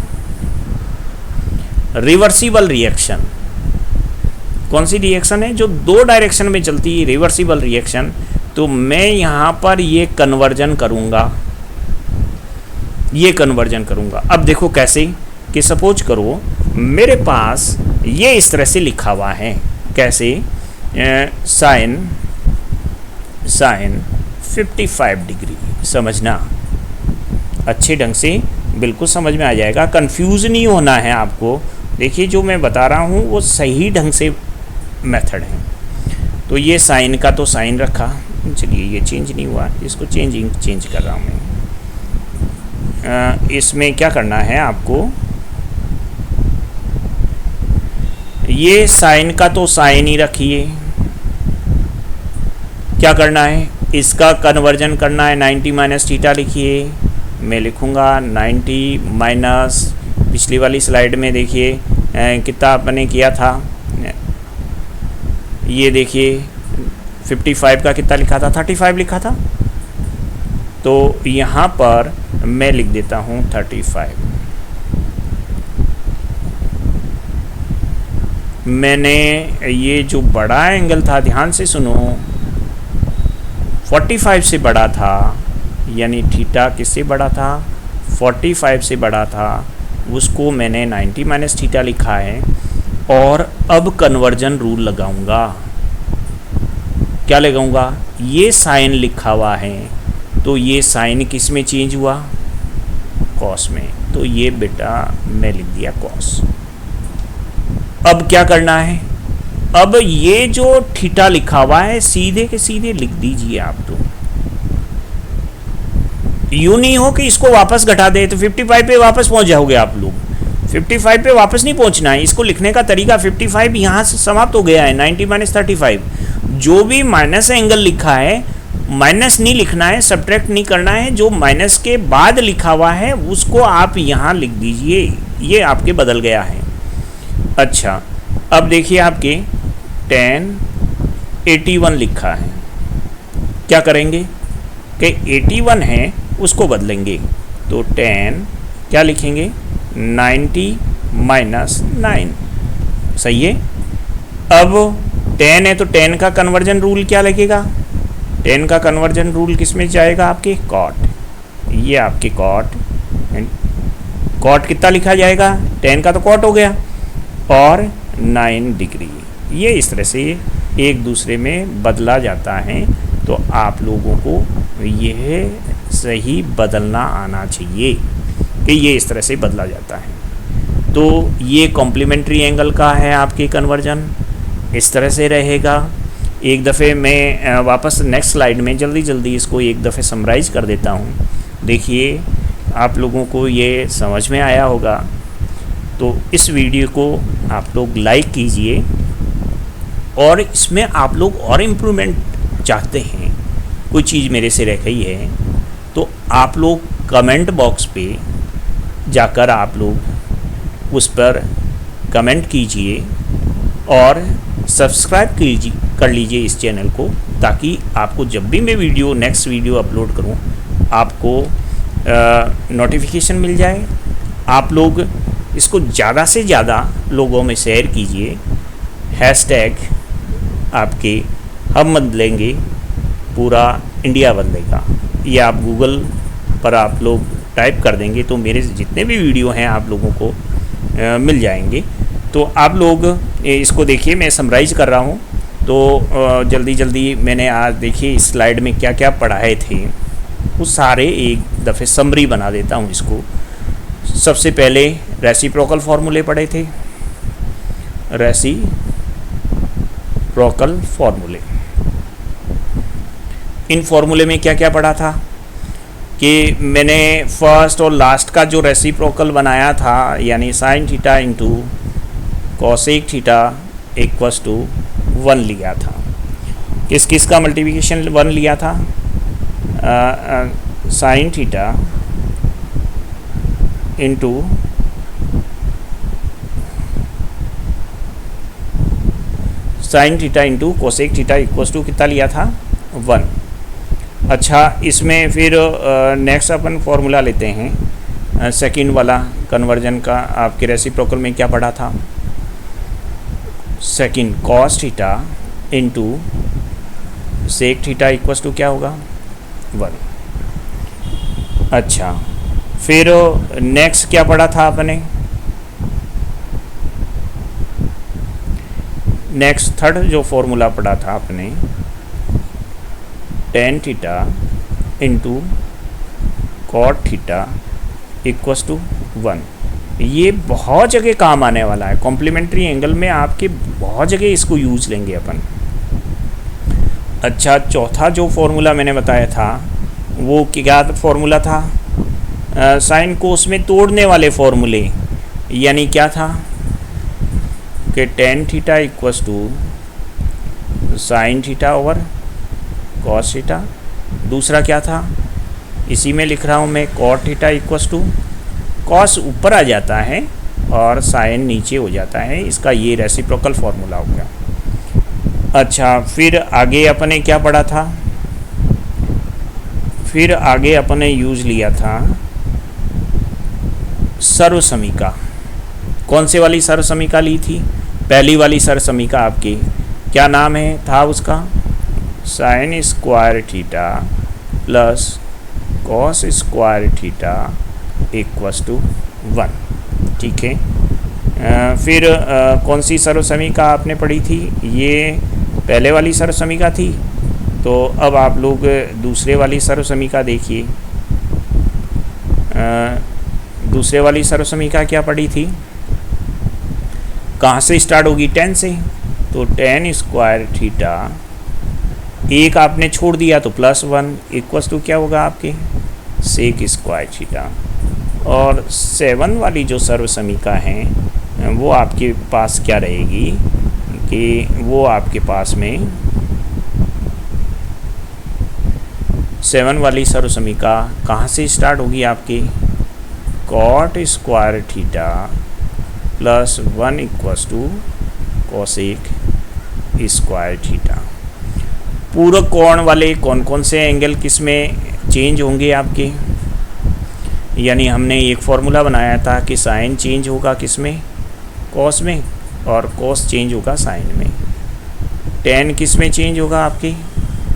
Reversible reaction. कौन सी रिएक्शन है? जो दो डायरेक्शन में चलती है, रिवर्सिबल रिएक्शन। तो मैं यहाँ पर ये कन्वर्जन करूँगा, ये कन्वर्जन करूँगा। अब देखो कैसे, कि सपोज करो मेरे पास ये इस तरह से लिखा हुआ है, कैसे? Sine 55 degree. समझना अच्छे ढंग से, बिल्कुल समझ में आ जाएगा, कंफ्यूज नहीं होना है आपको। देखिए जो मैं बता रहा हूँ वो सही ढंग से मेथड है। तो ये साइन का तो साइन रखा, चलिए ये चेंज नहीं हुआ, इसको चेंज कर रहा हूँ मैं। इसमें क्या करना है आपको, ये साइन का तो साइन ही रखिए। क्या करना है, इसका कन्वर्जन करना है, 90 माइनस थीटा लिखिए। मैं लिखूँगा 90 माइनस, पिछली वाली स्लाइड में देखिए कितना अपने किया था, ये देखिए 55 का कितना लिखा था, 35 लिखा था। तो यहाँ पर मैं लिख देता हूँ 35। मैंने ये जो बड़ा एंगल था, ध्यान से सुनो, 45 से बड़ा था, यानी थीटा किससे बड़ा था, 45 से बड़ा था, उसको मैंने 90 माइनस थीटा लिखा है। और अब कन्वर्जन रूल लगाऊंगा। क्या लगाऊंगा, ये साइन लिखा हुआ है तो ये साइन किस में चेंज हुआ, कॉस में। तो ये बेटा मैं लिख दिया कॉस। अब क्या करना है, अब ये जो थीटा लिखा हुआ है सीधे के सीधे लिख दीजिए आप। तो यूं नहीं हो कि इसको वापस घटा दे तो 55 पे वापस पहुंच जाओगे आप लोग। 55 पे वापस नहीं पहुंचना है। इसको लिखने का तरीका, 55 यहाँ से समाप्त हो गया है, 90 माइनस 35। जो भी माइनस एंगल लिखा है माइनस नहीं लिखना है, सब्ट्रैक्ट नहीं करना है। जो माइनस के बाद लिखा हुआ है उसको आप यहाँ लिख दीजिए, ये आपके बदल गया है। अच्छा अब देखिए आपके 1081 लिखा है, क्या करेंगे कि 81 है उसको बदलेंगे। तो 10 क्या लिखेंगे, 90 माइनस 9, सही है। अब 10 है तो 10 का कन्वर्जन रूल क्या लगेगा, 10 का कन्वर्जन रूल किस में जाएगा, आपके कॉट। ये आपके कॉट कितना लिखा जाएगा, 10 का तो कॉट हो गया, और 9 डिग्री। ये इस तरह से एक दूसरे में बदला जाता है। तो आप लोगों को यह सही बदलना आना चाहिए कि ये इस तरह से बदला जाता है। तो ये कॉम्प्लीमेंट्री एंगल का है आपके कन्वर्जन, इस तरह से रहेगा। एक दफ़े मैं वापस नेक्स्ट स्लाइड में जल्दी इसको एक दफ़े समराइज़ कर देता हूँ। देखिए आप लोगों को ये समझ में आया होगा। तो इस वीडियो को आप लोग लाइक कीजिए, और इसमें आप लोग और इम्प्रूवमेंट चाहते हैं, कोई चीज़ मेरे से रह गई है तो आप लोग कमेंट बॉक्स पे जाकर आप लोग उस पर कमेंट कीजिए और सब्सक्राइब कर लीजिए इस चैनल को, ताकि आपको जब भी मैं नेक्स्ट वीडियो अपलोड करूं आपको नोटिफिकेशन मिल जाए। आप लोग इसको ज़्यादा से ज़्यादा लोगों में शेयर कीजिए। हैशटैग आपके हम बदलेंगे, पूरा इंडिया बदलेगा, ये आप गूगल पर आप लोग टाइप कर देंगे तो मेरे जितने भी वीडियो हैं आप लोगों को मिल जाएंगे। तो आप लोग इसको देखिए, मैं समराइज़ कर रहा हूँ। तो जल्दी मैंने आज देखिए इस स्लाइड में क्या क्या पढ़ाए थे वो सारे एक दफ़े समरी बना देता हूँ इसको। सबसे पहले रेसिप्रोकल फार्मूले पढ़े थे, रेसिप्रोकल फार्मूले। इन फार्मूले में क्या क्या पढ़ा था कि मैंने फर्स्ट और लास्ट का जो रेसिप्रोकल बनाया था, यानी sine theta into cosec theta equals to 1 लिया था। किस किस का मल्टीप्लिकेशन 1 लिया था? Sine theta into sine theta into cosec theta equals to कितना लिया था? 1। अच्छा, इसमें फिर नेक्स्ट अपन फॉर्मूला लेते हैं सेकंड वाला कन्वर्जन का। आपके रेसिप्रोकल में क्या पढ़ा था? Second cos theta into sec theta equals to क्या होगा? 1। अच्छा, फिर नेक्स्ट क्या पढ़ा था आपने? नेक्स्ट थर्ड जो फॉर्मूला पढ़ा था आपने, tan theta into cot theta equals to 1। ये बहुत जगह काम आने वाला है, कॉम्प्लीमेंट्री एंगल में आपके बहुत जगह इसको यूज लेंगे अपन। अच्छा, चौथा जो फॉर्मूला मैंने बताया था वो क्या फॉर्मूला था? साइन कोस में तोड़ने वाले फॉर्मूले, यानी क्या था कि tan theta equals to sine theta over cos theta. दूसरा क्या था? इसी में लिख रहा हूँ मैं, cot theta equals to cos ऊपर आ जाता है और साइन नीचे हो जाता है। इसका ये रेसिप्रोकल फार्मूला हो गया। अच्छा, फिर आगे अपने क्या पढ़ा था? फिर आगे अपने यूज लिया था सर्वसमीका। कौन से वाली सर्वसमीका ली थी? पहली वाली सर्वसमीका आपकी क्या नाम है था उसका? Sine square theta plus cos square theta equals to 1। ठीक है। फिर कौन सी सर्वसमीका आपने पढ़ी थी? ये पहले वाली सर्वसमीका थी। तो अब आप लोग दूसरे वाली सर्वसमीका देखिए। दूसरे वाली सर्वसमीका क्या पढ़ी थी? कहाँ से स्टार्ट होगी? 10 से। तो टेन स्क्वायर थीटा, एक आपने छोड़ दिया तो प्लस 1 इक्वस टू क्या होगा आपके? Sec square theta. और 7 वाली जो सर्वसमीका हैं वो आपके पास क्या रहेगी कि वो आपके पास में 7 वाली सर्वसमीका कहाँ से स्टार्ट होगी आपकी? Cot square theta plus 1 equals to cosec square theta. पूरक कोण वाले कौन कौन से एंगल किस में चेंज होंगे आपके? यानी हमने एक फॉर्मूला बनाया था कि साइन चेंज होगा किस में? कॉस में, और कॉस चेंज होगा साइन में। टेन किस में चेंज होगा आपकी?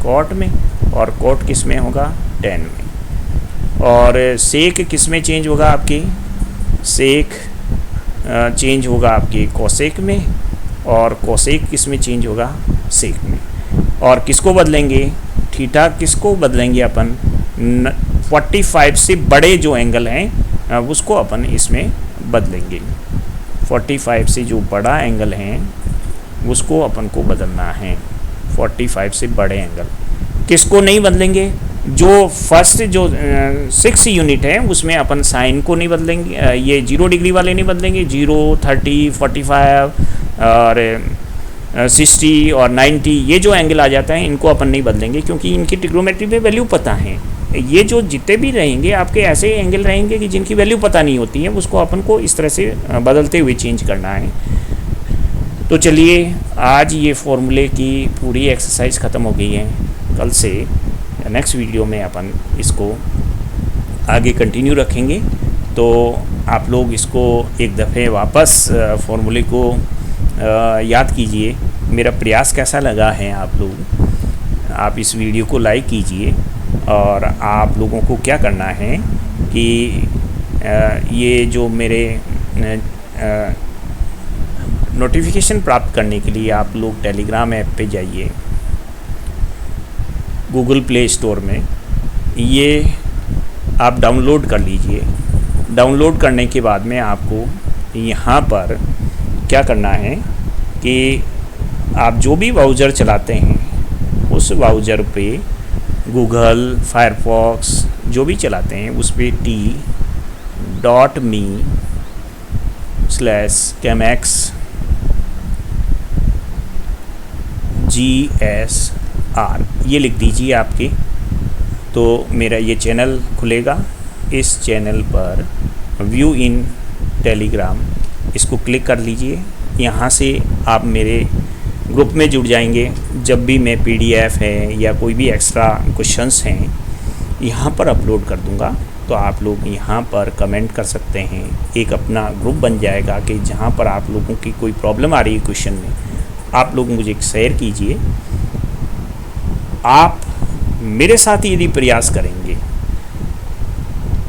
कॉट में, और कॉट किस में होगा? टेन में। और सेक किस में चेंज होगा आपकी? सेक चेंज होगा आपकी कोसेक में, और कोसेक किस में चेंज होगा? सेक में। और किसको बदलेंगे? थीटा किसको बदलेंगे अपन? 45 से बड़े जो एंगल हैं उसको अपन इसमें बदलेंगे। 45 से जो बड़ा एंगल है उसको अपन को बदलना है। 45 से बड़े एंगल किसको नहीं बदलेंगे? जो फर्स्ट जो 6 यूनिट है उसमें अपन साइन को नहीं बदलेंगे। ये 0 डिग्री वाले नहीं बदलेंगे। 0, 30, 45 और 60 और 90 ये जो एंगल आ जाता है इनको अपन नहीं बदलेंगे, क्योंकि इनकी ट्रिग्नोमेट्री में वैल्यू पता है। ये जो जितने भी रहेंगे आपके ऐसे एंगल रहेंगे कि जिनकी वैल्यू पता नहीं होती है, उसको अपन को इस तरह से बदलते हुए चेंज करना है। तो चलिए, आज ये फॉर्मूले की पूरी एक्सरसाइज ख़त्म हो गई है। कल से नेक्स्ट वीडियो में अपन इसको आगे कंटिन्यू रखेंगे। तो आप लोग इसको एक दफ़े वापस फॉर्मूले को याद कीजिए। मेरा प्रयास कैसा लगा है आप लोग, आप इस वीडियो को लाइक कीजिए। और आप लोगों को क्या करना है कि ये जो मेरे नोटिफिकेशन प्राप्त करने के लिए आप लोग टेलीग्राम ऐप पे जाइए, गूगल प्ले स्टोर में ये आप डाउनलोड कर लीजिए। डाउनलोड करने के बाद में आपको यहाँ पर क्या करना है कि आप जो भी ब्राउज़र चलाते हैं उस ब्राउज़र पे गूगल, फायरफॉक्स जो भी चलाते हैं उस पर t.me/GSR ये लिख दीजिए आपके, तो मेरा ये चैनल खुलेगा। इस चैनल पर व्यू इन टेलीग्राम इसको क्लिक कर लीजिए। यहाँ से आप मेरे ग्रुप में जुड़ जाएंगे। जब भी मैं PDF है या कोई भी एक्स्ट्रा क्वेश्चंस हैं यहाँ पर अपलोड कर दूँगा, तो आप लोग यहाँ पर कमेंट कर सकते हैं। एक अपना ग्रुप बन जाएगा कि जहाँ पर आप लोगों की कोई प्रॉब्लम आ रही है क्वेश्चन में, आप लोग मुझे शेयर कीजिए। आप मेरे साथ यदि प्रयास करेंगे,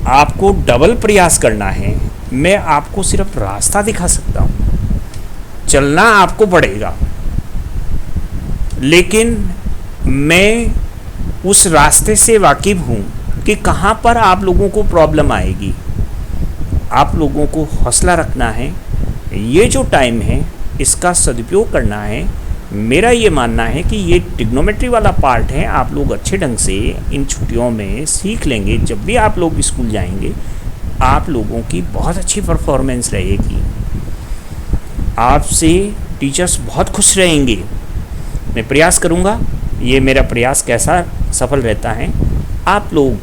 आपको डबल प्रयास करना है। मैं आपको सिर्फ रास्ता दिखा सकता हूँ, चलना आपको पड़ेगा, लेकिन मैं उस रास्ते से वाकिफ़ हूँ कि कहाँ पर आप लोगों को प्रॉब्लम आएगी। आप लोगों को हौसला रखना है। ये जो टाइम है इसका सदुपयोग करना है। मेरा ये मानना है कि ये ट्रिग्नोमेट्री वाला पार्ट है, आप लोग अच्छे ढंग से इन छुट्टियों में सीख लेंगे। जब भी आप लोग स्कूल जाएंगे आप लोगों की बहुत अच्छी परफॉर्मेंस रहेगी। आपसे टीचर्स बहुत खुश रहेंगे। मैं प्रयास करूँगा, ये मेरा प्रयास कैसा सफल रहता है। आप लोग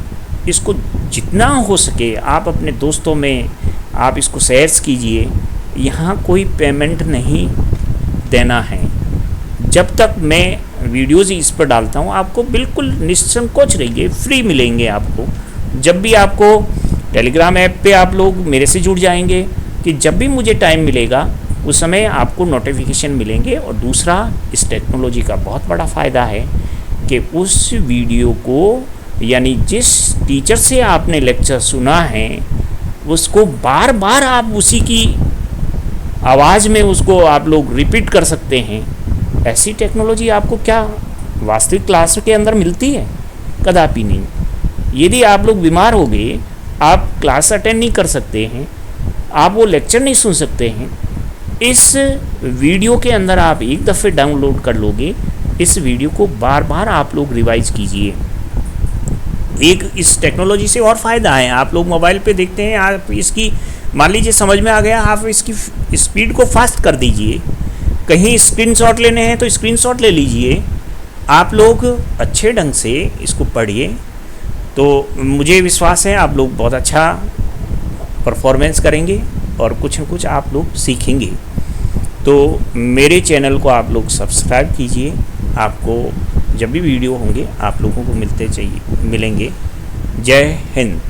इसको जितना हो सके आप अपने दोस्तों में आप इसको शेयर कीजिए। यहाँ कोई पेमेंट नहीं देना है। जब तक मैं वीडियोज़ इस पर डालता हूँ आपको बिल्कुल निसंकोच रहिए, फ्री मिलेंगे आपको। जब भी आपको टेलीग्राम ऐप पे आप लोग मेरे से जुड़ जाएंगे कि जब भी मुझे टाइम मिलेगा उस समय आपको नोटिफिकेशन मिलेंगे। और दूसरा, इस टेक्नोलॉजी का बहुत बड़ा फ़ायदा है कि उस वीडियो को, यानी जिस टीचर से आपने लेक्चर सुना है उसको बार बार आप उसी की आवाज़ में उसको आप लोग रिपीट कर सकते हैं। ऐसी टेक्नोलॉजी आपको क्या वास्तविक क्लास के अंदर मिलती है? कदापि नहीं। यदि आप लोग बीमार हो गए, आप क्लास अटेंड नहीं कर सकते हैं, आप वो लेक्चर नहीं सुन सकते हैं, इस वीडियो के अंदर आप एक दफ़े डाउनलोड कर लोगे। इस वीडियो को बार बार आप लोग रिवाइज कीजिए। एक इस टेक्नोलॉजी से और फ़ायदा है, आप लोग मोबाइल पे देखते हैं, आप इसकी मान लीजिए समझ में आ गया, आप इसकी स्पीड को फास्ट कर दीजिए। कहीं स्क्रीनशॉट लेने हैं तो स्क्रीनशॉट ले लीजिए। आप लोग अच्छे ढंग से इसको पढ़िए, तो मुझे विश्वास है आप लोग बहुत अच्छा परफॉर्मेंस करेंगे और कुछ न कुछ आप लोग सीखेंगे। तो मेरे चैनल को आप लोग सब्सक्राइब कीजिए। आपको जब भी वीडियो होंगे आप लोगों को मिलेंगे। जय हिंद।